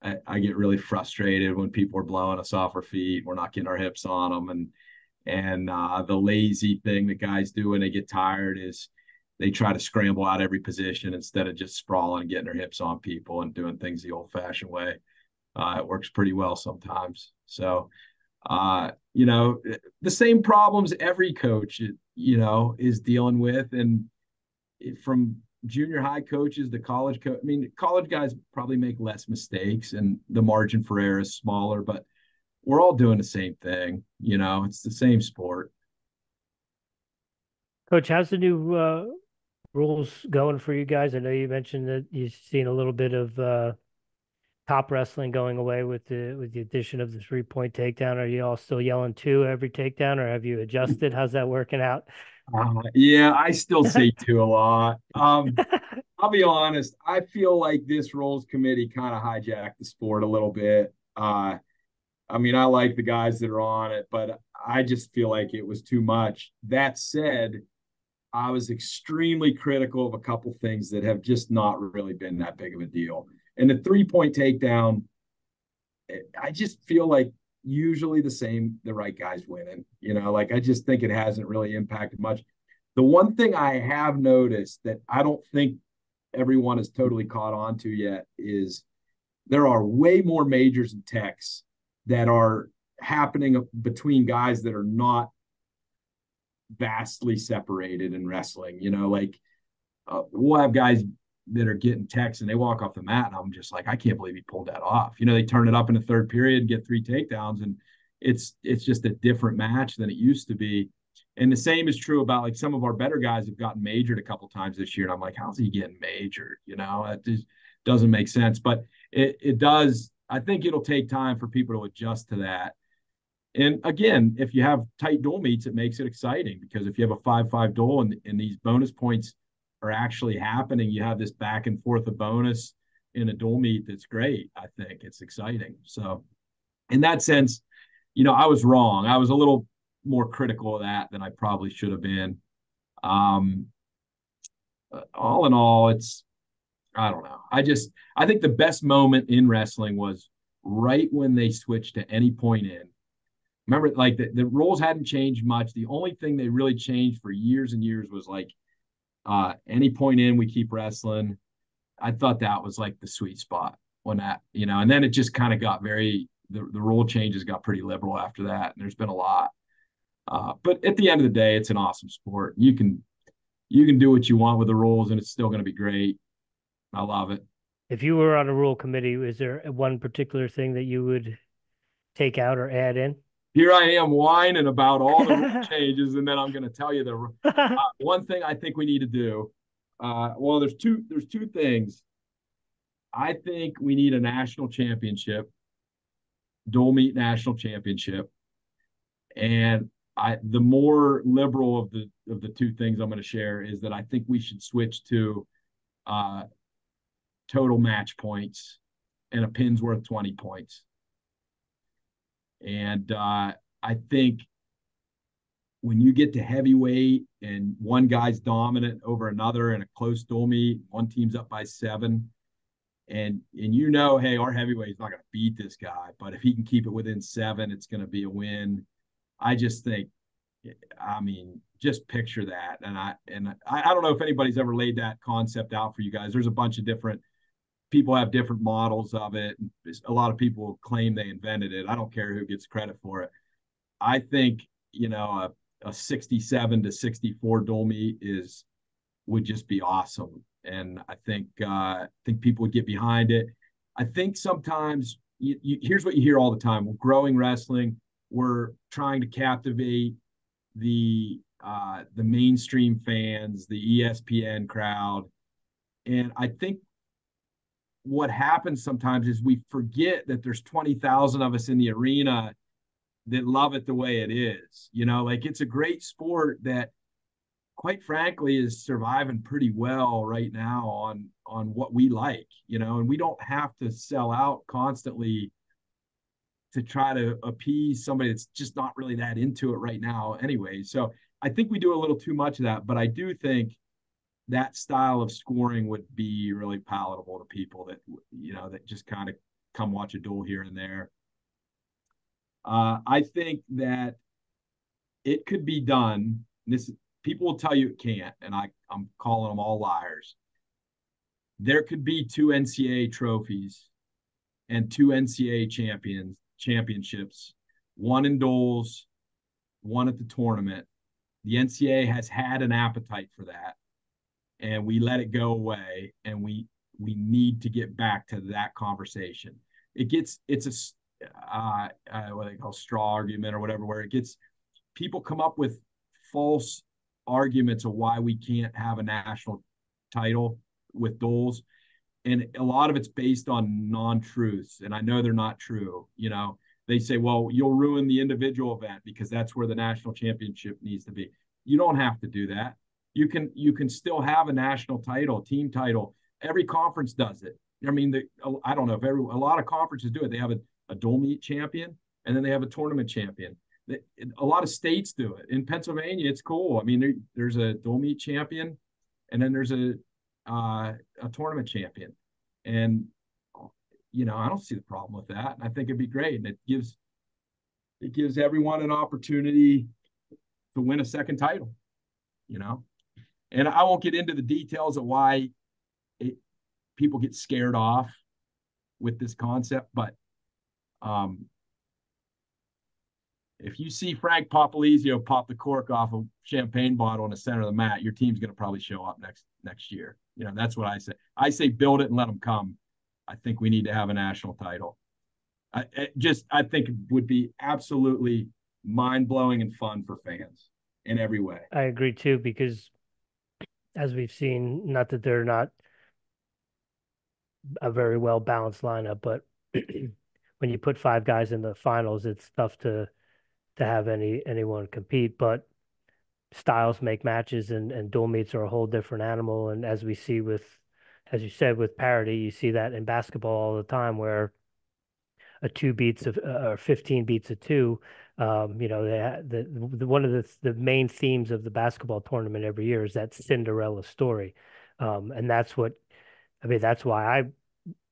I get really frustrated when people are blowing us off our feet, we're not getting our hips on them, and the lazy thing that guys do when they get tired is they try to scramble out every position instead of just sprawling and getting their hips on people and doing things the old-fashioned way. It works pretty well sometimes. So, the same problems every coach, is dealing with, and from junior high coaches to college coach. I mean, college guys probably make less mistakes and the margin for error is smaller, but we're all doing the same thing. It's the same sport. Coach, how's the new rules going for you guys? I know you mentioned that you've seen a little bit of top wrestling going away with the addition of the 3-point takedown. Are you all still yelling 2 every takedown, or have you adjusted? How's that working out? Yeah, I still say 2 a lot. I'll be honest. I feel like this rules committee kind of hijacked the sport a little bit. I like the guys that are on it, but I just feel like it was too much. That said, I was extremely critical of a couple things that have just not really been that big of a deal. And the 3-point takedown, I just feel like usually the right guy's winning. I just think it hasn't really impacted much. The one thing I have noticed that I don't think everyone has totally caught on to yet is there are way more majors and techs that are happening between guys that are not vastly separated in wrestling. We'll have guys that are getting techs and they walk off the mat and I'm just like, I can't believe he pulled that off. They turn it up in the third period and get 3 takedowns, and it's just a different match than it used to be. And the same is true about, like, some of our better guys have gotten majored a couple times this year, and I'm like, how's he getting majored? It just doesn't make sense. But it does. I think it'll take time for people to adjust to that. And again, if you have tight dual meets, it makes it exciting because if you have a 5-5 dual and these bonus points are actually happening, you have this back and forth of bonus in a dual meet that's great. I think it's exciting. So in that sense, I was wrong. I was a little more critical of that than I probably should have been. Um, all in all, I don't know. I think the best moment in wrestling was right when they switched to any point in. Remember, like the rules hadn't changed much. The only thing they really changed for years and years was like any point in, we keep wrestling. I thought that was like the sweet spot when that, and then it just kind of got the rule changes got pretty liberal after that. And there's been a lot. But at the end of the day, it's an awesome sport. You can do what you want with the rules and it's still going to be great. I love it. If you were on a rule committee, is there one particular thing that you would take out or add in? Here I am whining about all the rule changes, and then I'm going to tell you the one thing I think we need to do. Well, there's two things. I think we need a national championship, dual meet national championship, and the more liberal of the two things I'm going to share is that I think we should switch to total match points and a pin's worth 20 points. And I think when you get to heavyweight and one guy's dominant over another in a close dual meet, one team's up by 7, and hey, our heavyweight's not going to beat this guy, but if he can keep it within 7, it's going to be a win. I just think, just picture that. And I don't know if anybody's ever laid that concept out for you guys. There's a bunch of different people have different models of it. A lot of people claim they invented it. I don't care who gets credit for it. I think, a 67 to 64 dual meet would just be awesome. And I think people would get behind it. I think sometimes here's what you hear all the time. We're growing wrestling. We're trying to captivate the mainstream fans, the ESPN crowd. And I think what happens sometimes is we forget that there's 20,000 of us in the arena that love it the way it is. Like it's a great sport that quite frankly is surviving pretty well right now on what we like, and we don't have to sell out constantly to try to appease somebody that's just not really that into it right now anyway. So I think we do a little too much of that, but I do think that style of scoring would be really palatable to people that, that just kind of come watch a duel here and there. I think that it could be done. People will tell you it can't, and I'm calling them all liars. There could be 2 NCAA trophies and 2 NCAA championships, one in duels, one at the tournament. The NCAA has had an appetite for that, and we let it go away, and we need to get back to that conversation. It's what they call straw argument or whatever, where people come up with false arguments of why we can't have a national title with duels. And a lot of it's based on non-truths. And I know they're not true. They say, well, you'll ruin the individual event because that's where the national championship needs to be. You don't have to do that. You can still have a national title, team title. Every conference does it. I don't know if a lot of conferences do it. They have a dual meet champion, and then they have a tournament champion. A lot of states do it. In Pennsylvania, it's cool. There's a dual meet champion, and then there's a tournament champion. And, I don't see the problem with that. I think it'd be great. And it gives everyone an opportunity to win a second title, And I won't get into the details of why people get scared off with this concept, but if you see Frank Popolizio pop the cork off a champagne bottle in the center of the mat, your team's going to probably show up next year. That's what I say. I say build it and let them come. I think we need to have a national title. I think it would be absolutely mind-blowing and fun for fans in every way. I agree too, because as we've seen, not that they're not a very well balanced lineup, but when you put 5 guys in the finals, it's tough to to have anyone compete. But styles make matches, and dual meets are a whole different animal. And as we see as you said, with parity, you see that in basketball all the time, where a two beats of or 15 beats of two. One of the main themes of the basketball tournament every year is that Cinderella story, and that's what I mean. That's why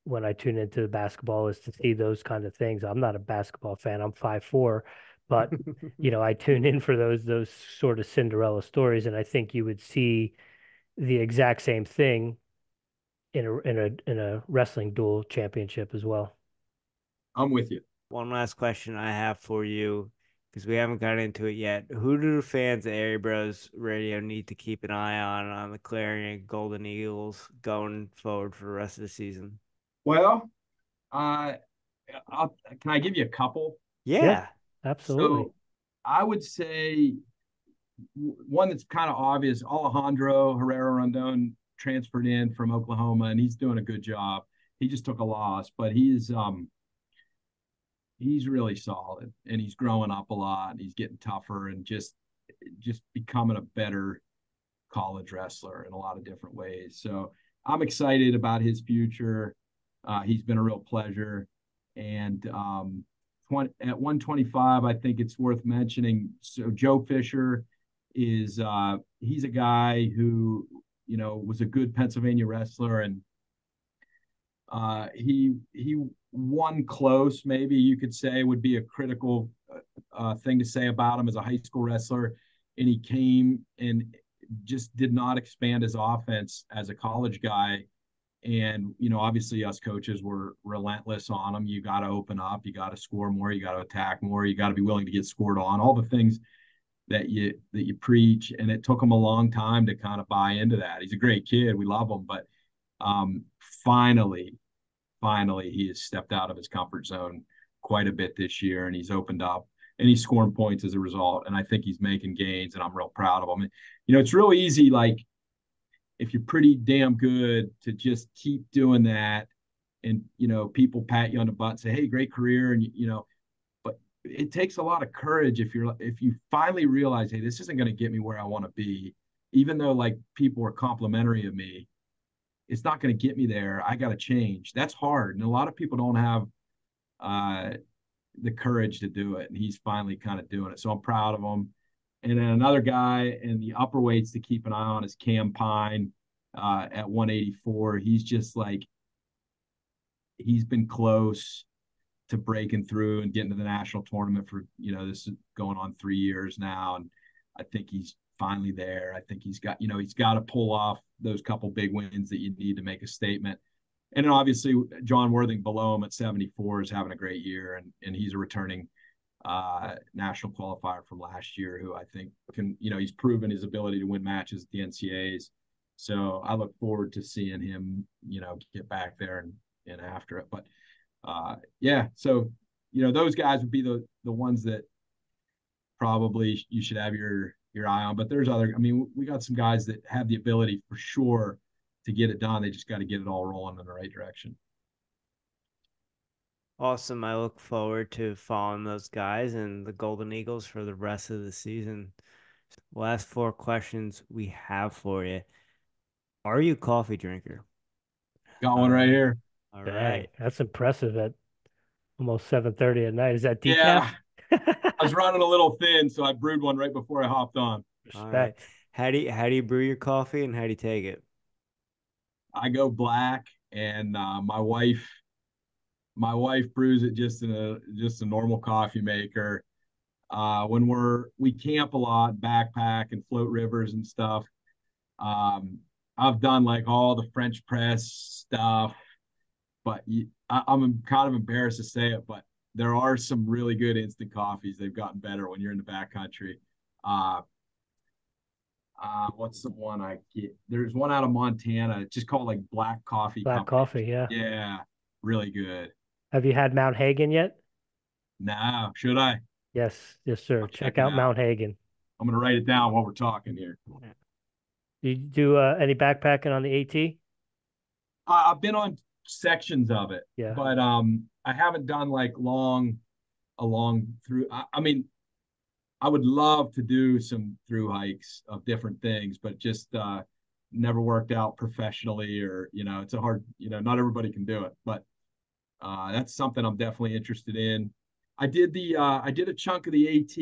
when I tune into the basketball, is to see those kind of things. I'm not a basketball fan. I'm 5'4", but I tune in for those sort of Cinderella stories, and I think you would see the exact same thing in a wrestling dual championship as well. I'm with you. One last question I have for you, because we haven't got into it yet. Who do the fans of Airey Bros Radio need to keep an eye on the Clarion Golden Eagles going forward for the rest of the season? Well, can I give you a couple? Yeah, absolutely. So I would say one that's kind of obvious. Alejandro Herrera Rondon transferred in from Oklahoma, and he's doing a good job. He just took a loss, but he's really solid, and he's growing up a lot, and he's getting tougher, and just becoming a better college wrestler in a lot of different ways. So I'm excited about his future. He's been a real pleasure. And at 125, I think it's worth mentioning. So Joe Fisher is he's a guy who was a good Pennsylvania wrestler, and he won close. Maybe you could say would be a critical thing to say about him as a high school wrestler, and he came and just did not expand his offense as a college guy. And, obviously us coaches were relentless on him. You got to open up, you got to score more, you got to attack more, you got to be willing to get scored on, all the things that you preach. And it took him a long time to kind of buy into that. He's a great kid. We love him. But finally, he has stepped out of his comfort zone quite a bit this year, and he's opened up, and he's scoring points as a result. And I think he's making gains, and I'm real proud of him. And, it's real easy, like, if you're pretty damn good, to just keep doing that, and people pat you on the butt and say, hey, great career, and but it takes a lot of courage if you finally realize, hey, this isn't going to get me where I want to be, even though like people are complimentary of me, it's not going to get me there. I got to change. That's hard, and a lot of people don't have the courage to do it, and he's finally kind of doing it. So I'm proud of him. And then another guy in the upper weights to keep an eye on is Cam Pine at 184. He's just like, he's been close to breaking through and getting to the national tournament for, this is going on 3 years now. And I think he's finally there. I think he's got to pull off those couple big wins that you need to make a statement. And then obviously John Worthing below him at 74 is having a great year, and he's a returning national qualifier from last year, who I think can, he's proven his ability to win matches at the NCAAs. So I look forward to seeing him, get back there and after it. But yeah, so those guys would be the ones that probably you should have your eye on. But there's other, we got some guys that have the ability for sure to get it done. They just got to get it all rolling in the right direction. Awesome. I look forward to following those guys and the Golden Eagles for the rest of the season. Last 4 questions we have for you. Are you a coffee drinker? Got one right here. All Dang, right. that's impressive at almost 7:30 at night. Is that decaf? Yeah. I was running a little thin, so I brewed one right before I hopped on. Respect. All right. How do you brew your coffee, and how do you take it? I go black, and my wife brews it just in a normal coffee maker. When we camp a lot, backpack and float rivers and stuff. I've done like all the French press stuff, but I'm kind of embarrassed to say it, but there are some really good instant coffees. They've gotten better when you're in the backcountry. What's the one I get? There's one out of Montana. It's just called like Black Coffee. Black Coffee, yeah. Yeah, really good. Have you had Mount Hagen yet? No, should I? Yes, sir. Check out Mount Hagen. I'm gonna write it down while we're talking here. You do any backpacking on the AT? I've been on sections of it, yeah, but I haven't done like long through. I would love to do some through hikes of different things, but just never worked out professionally, or it's a hard, not everybody can do it, but that's something I'm definitely interested in. I did a chunk of the AT.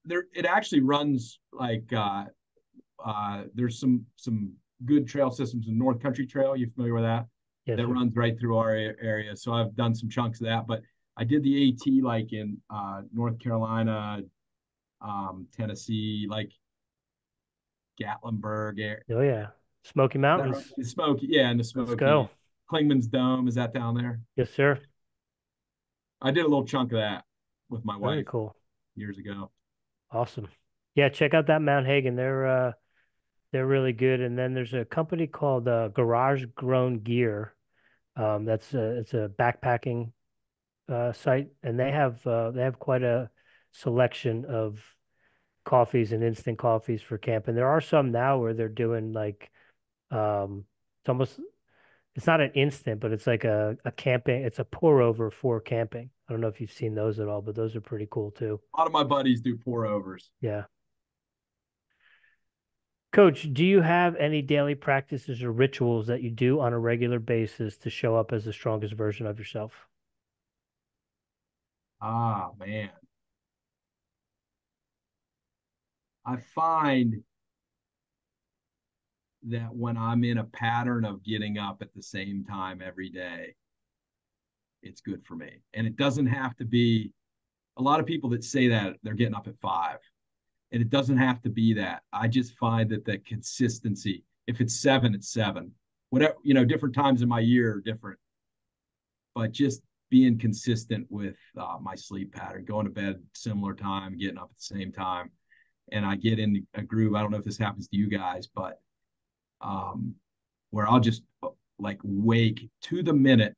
There, it actually runs like there's some good trail systems in North Country Trail. You familiar with that? Yes, That sir. runs right through our area. So I've done some chunks of that, but I did the AT like in North Carolina, Tennessee, like Gatlinburg. Oh yeah, Smoky That right? Mountains. The Smoky, yeah, and the Let's Smoky. go. Klingman's Dome, is that down there? Yes, sir. I did a little chunk of that with my Very wife cool. years ago. Awesome. Yeah, check out that Mount Hagen. They're really good. And then there's a company called Garage Grown Gear. It's a backpacking site, and they have quite a selection of coffees and instant coffees for camp. And there are some now where they're doing like it's almost it's not an instant, but it's like a camping. It's a pour over for camping. I don't know if you've seen those at all, but those are pretty cool too. A lot of my buddies do pour overs. Yeah. Coach, do you have any daily practices or rituals that you do on a regular basis to show up as the strongest version of yourself? Ah, man. I find that when I'm in a pattern of getting up at the same time every day, it's good for me. And it doesn't have to be a lot of people that say that they're getting up at 5. And it doesn't have to be that. I just find that the consistency, if it's 7, it's 7. Whatever, different times in my year are different. But just being consistent with my sleep pattern, going to bed similar time, getting up at the same time. And I get in a groove. I don't know if this happens to you guys, but where I'll just like wake to the minute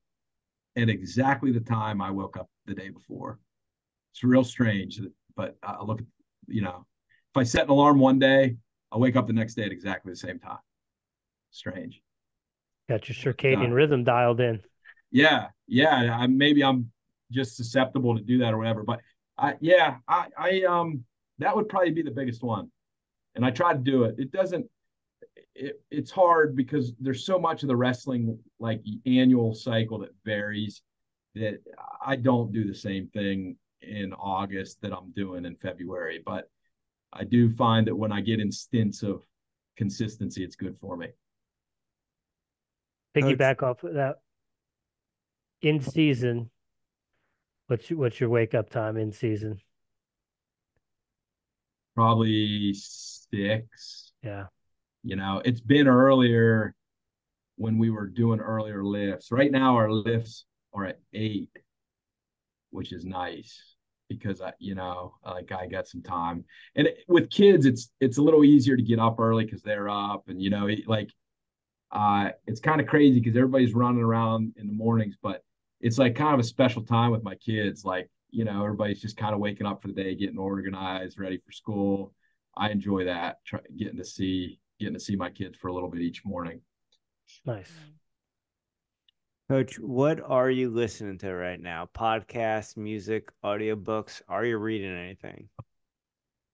at exactly the time I woke up the day before. It's real strange, but I look at, if I set an alarm one day, I'll wake up the next day at exactly the same time. Strange. Got your circadian rhythm dialed in. Yeah. Maybe I'm just susceptible to do that or whatever, but that would probably be the biggest one. And I try to do it. It's hard because there's so much of the wrestling like annual cycle that varies that I don't do the same thing in August that I'm doing in February. But I do find that when I get in stints of consistency, it's good for me. Piggyback off of that. In season, what's your wake up time in season? Probably 6. Yeah. It's been earlier when we were doing earlier lifts. Right now, our lifts are at 8, which is nice because I got some time. And with kids, it's a little easier to get up early because they're up, and it's kind of crazy because everybody's running around in the mornings, but it's like kind of a special time with my kids. Like, everybody's just kind of waking up for the day, getting organized, ready for school. I enjoy that, getting to see my kids for a little bit each morning. Nice. Coach, what are you listening to right now? Podcasts, music, audiobooks? Are you reading anything?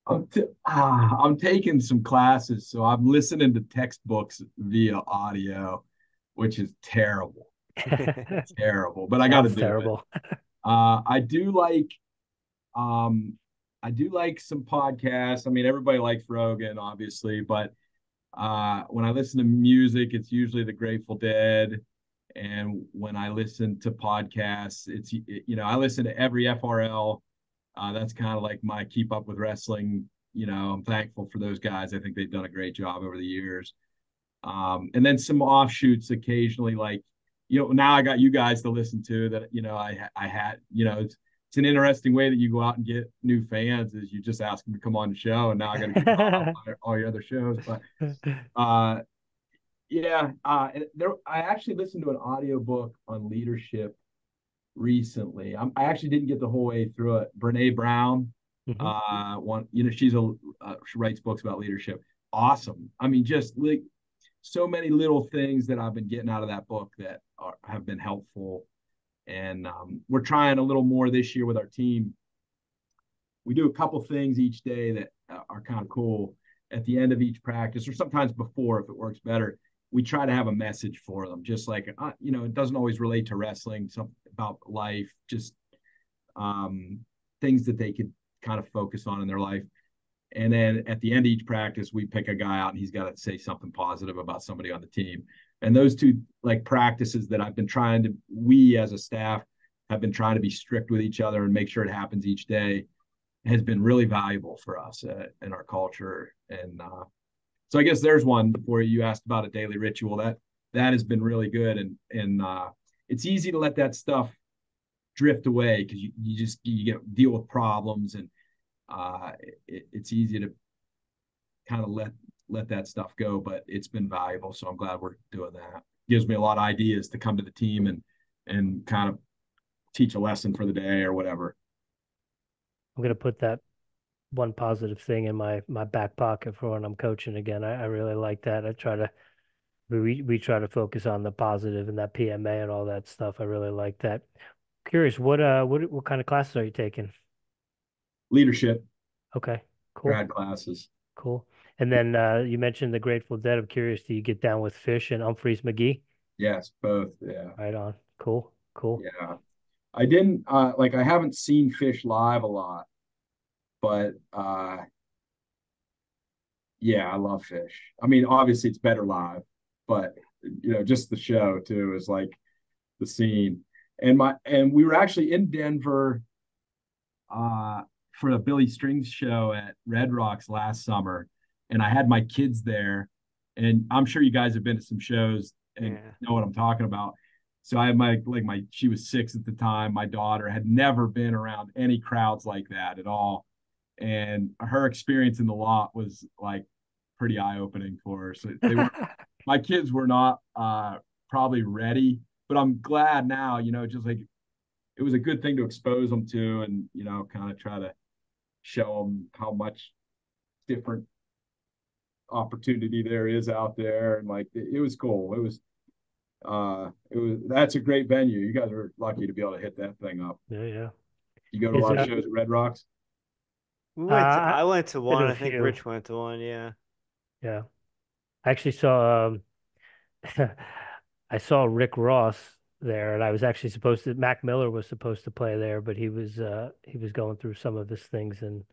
I'm taking some classes, so I'm listening to textbooks via audio, which is terrible. Terrible, but I got to do terrible. it. I do like some podcasts. I mean, everybody likes Rogan, obviously, but when I listen to music, it's usually the Grateful Dead. And when I listen to podcasts, I listen to every FRL. That's kind of like my keep up with wrestling. I'm thankful for those guys. I think they've done a great job over the years. And then some offshoots occasionally, like, now I got you guys to listen to that, I had, it's an interesting way that you go out and get new fans is you just ask them to come on the show. And now I got to get on all your other shows. But I actually listened to an audiobook on leadership recently. I actually didn't get the whole way through it. Brene Brown, she writes books about leadership. Awesome. I mean, just like so many little things that I've been getting out of that book that have been helpful. And we're trying a little more this year with our team we do a couple things each day that are kind of cool. At the end of each practice, or sometimes before, if it works better, we try to have a message for them. Just like, it doesn't always relate to wrestling, something about life, just things that they could kind of focus on in their life. And then at the end of each practice, we pick a guy out and he's got to say something positive about somebody on the team. And those two like practices that we as a staff have been trying to be strict with each other and make sure it happens each day, has been really valuable for us in our culture. And so I guess there's one before you asked about a daily ritual that has been really good. And it's easy to let that stuff drift away because you deal with problems, and it's easy to kind of let that stuff go, but it's been valuable. So I'm glad we're doing that. Gives me a lot of ideas to come to the team and kind of teach a lesson for the day or whatever. I'm going to put that one positive thing in my back pocket for when I'm coaching again. I really like that. We try to focus on the positive and that PMA and all that stuff. I really like that. Curious, what kind of classes are you taking? Leadership. Okay, cool. Grad classes. Cool. And then you mentioned the Grateful Dead. I'm curious, do you get down with Fish and Humphreys McGee? Yes, both. Yeah. Right on. Cool. Yeah. I didn't I haven't seen Fish live a lot, but yeah, I love Fish. I mean, obviously it's better live, but just the show too is like the scene. And we were actually in Denver for a Billy Strings show at Red Rocks last summer, and I had my kids there, and I'm sure you guys have been to some shows and know what I'm talking about. So I had she was 6 at the time. My daughter had never been around any crowds like that at all. And her experience in the lot was like pretty eye-opening for her. So my kids were not probably ready, but I'm glad now, just like it was a good thing to expose them to and, kind of try to show them how much different opportunity there is out there. And like, it was cool. That's a great venue. You guys are lucky to be able to hit that thing up. Yeah. You go to a lot of shows at Red Rocks? I went to one. I think few. Rich went to one. Yeah. Yeah. I actually saw I saw Rick Ross there, and I was actually Mac Miller was supposed to play there, but he was going through some of his things and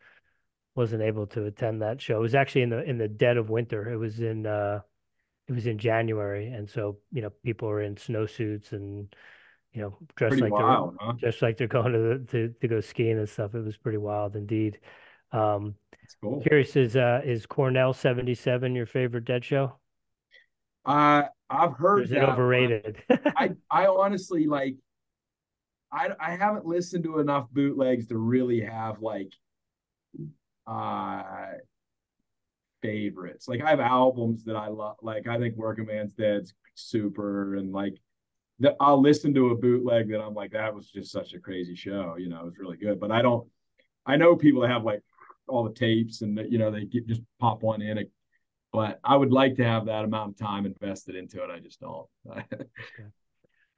wasn't able to attend that show. It was actually in the dead of winter. It was in January, and so people were in snowsuits and dressed Pretty like wild, huh? just like they're going to go skiing and stuff. It was pretty wild indeed. That's cool. Curious, is Cornell 77 your favorite Dead show? I've heard is it overrated? I honestly I haven't listened to enough bootlegs to really have favorites. Like I have albums that I love. Like I think Working Man's Dead's super, and I'll listen to a bootleg that I'm like, that was just such a crazy show. It was really good. But I know people that have all the tapes and they just pop one in. But I would like to have that amount of time invested into it. I just don't.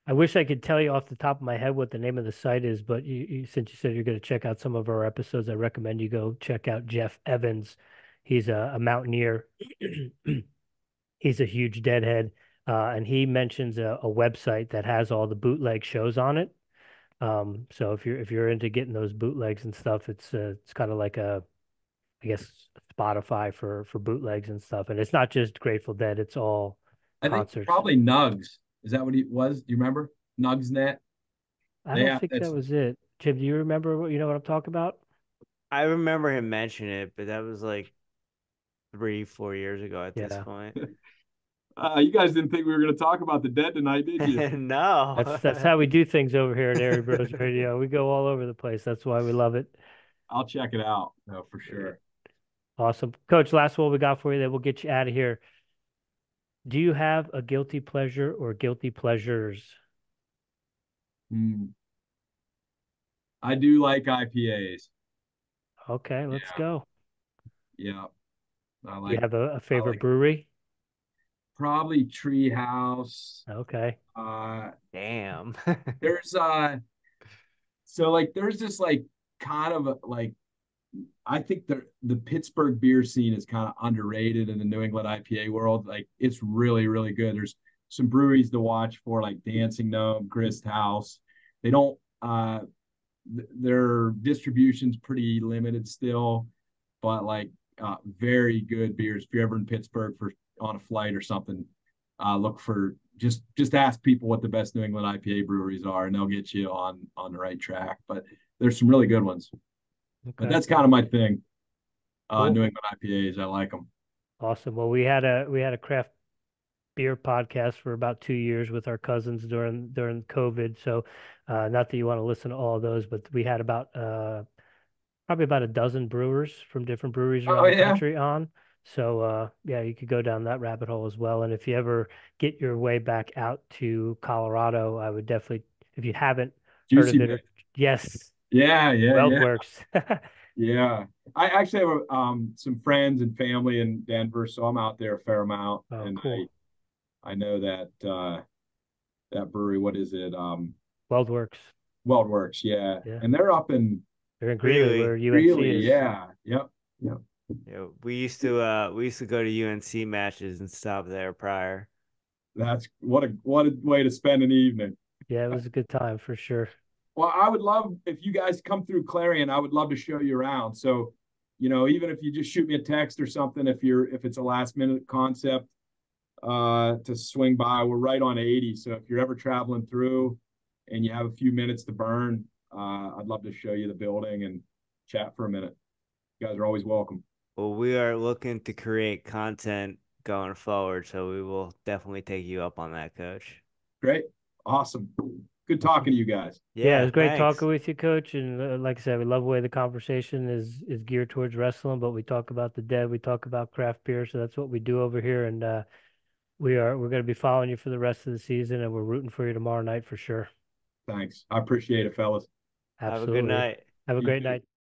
I wish I could tell you off the top of my head what the name of the site is, but since you said you're going to check out some of our episodes, I recommend you go check out Jeff Evans. He's a mountaineer. He's a huge deadhead, and he mentions a website that has all the bootleg shows on it. So if you're into getting those bootlegs and stuff, it's kind of like I guess Spotify for bootlegs and stuff. And it's not just Grateful Dead; it's all concerts. Think probably Nugs. Is that what he was? Do you remember Nugsnet? I don't think that was it. Jim, do you remember what I'm talking about? I remember him mentioning it, but that was like 3-4 years ago at this point. You guys didn't think we were going to talk about the Dead tonight, did you? No. That's how we do things over here at Airey Bros Radio. We go all over the place. That's why we love it. I'll check it out. No, for sure. Awesome. Coach, last one we got for you, then we'll get you out of here. Do you have a guilty pleasure or guilty pleasures? I do like IPAs. Okay, let's go. Yeah. You have a favorite brewery? Probably Treehouse. Okay. Damn. There's there's this kind of I think the Pittsburgh beer scene is kind of underrated in the New England IPA world. Like it's really, really good. There's some breweries to watch for, like Dancing Gnome, Grist House. They don't their distribution's pretty limited still, but like very good beers. If you're ever in Pittsburgh for on a flight or something, look for just ask people what the best New England IPA breweries are, and they'll get you on the right track. But there's some really good ones. Okay. But that's kind of my thing. Cool. New England IPAs, I like them. Awesome. Well, we had a craft beer podcast for about 2 years with our cousins during COVID. So, not that you want to listen to all of those, but we had about probably about a dozen brewers from different breweries around the country on. So, yeah, you could go down that rabbit hole as well. And if you ever get your way back out to Colorado, I would definitely, if you haven't heard of it, yes. Yeah. WeldWerks. Yeah. I actually have some friends and family in Denver, so I'm out there a fair amount. Oh, and cool. I know that brewery, what is it? WeldWerks. WeldWerks, yeah. And they're up in Greeley, where UNC is. Yeah. Yep. Yeah, we used to go to UNC matches and stop there prior. That's what a way to spend an evening. Yeah, it was a good time for sure. Well, I would love if you guys come through Clarion, I would love to show you around. So, even if you just shoot me a text or something, if it's a last minute concept to swing by, we're right on 80. So if you're ever traveling through and you have a few minutes to burn, I'd love to show you the building and chat for a minute. You guys are always welcome. Well, we are looking to create content going forward, so we will definitely take you up on that, Coach. Great. Awesome. Good talking to you guys. Yeah, it was great talking with you, Coach. And like I said, we love the way the conversation is geared towards wrestling, but we talk about the dead, we talk about craft beer, so that's what we do over here. And we're going to be following you for the rest of the season, and we're rooting for you tomorrow night for sure. Thanks. I appreciate it, fellas. Absolutely. Have a good night. Have a great night.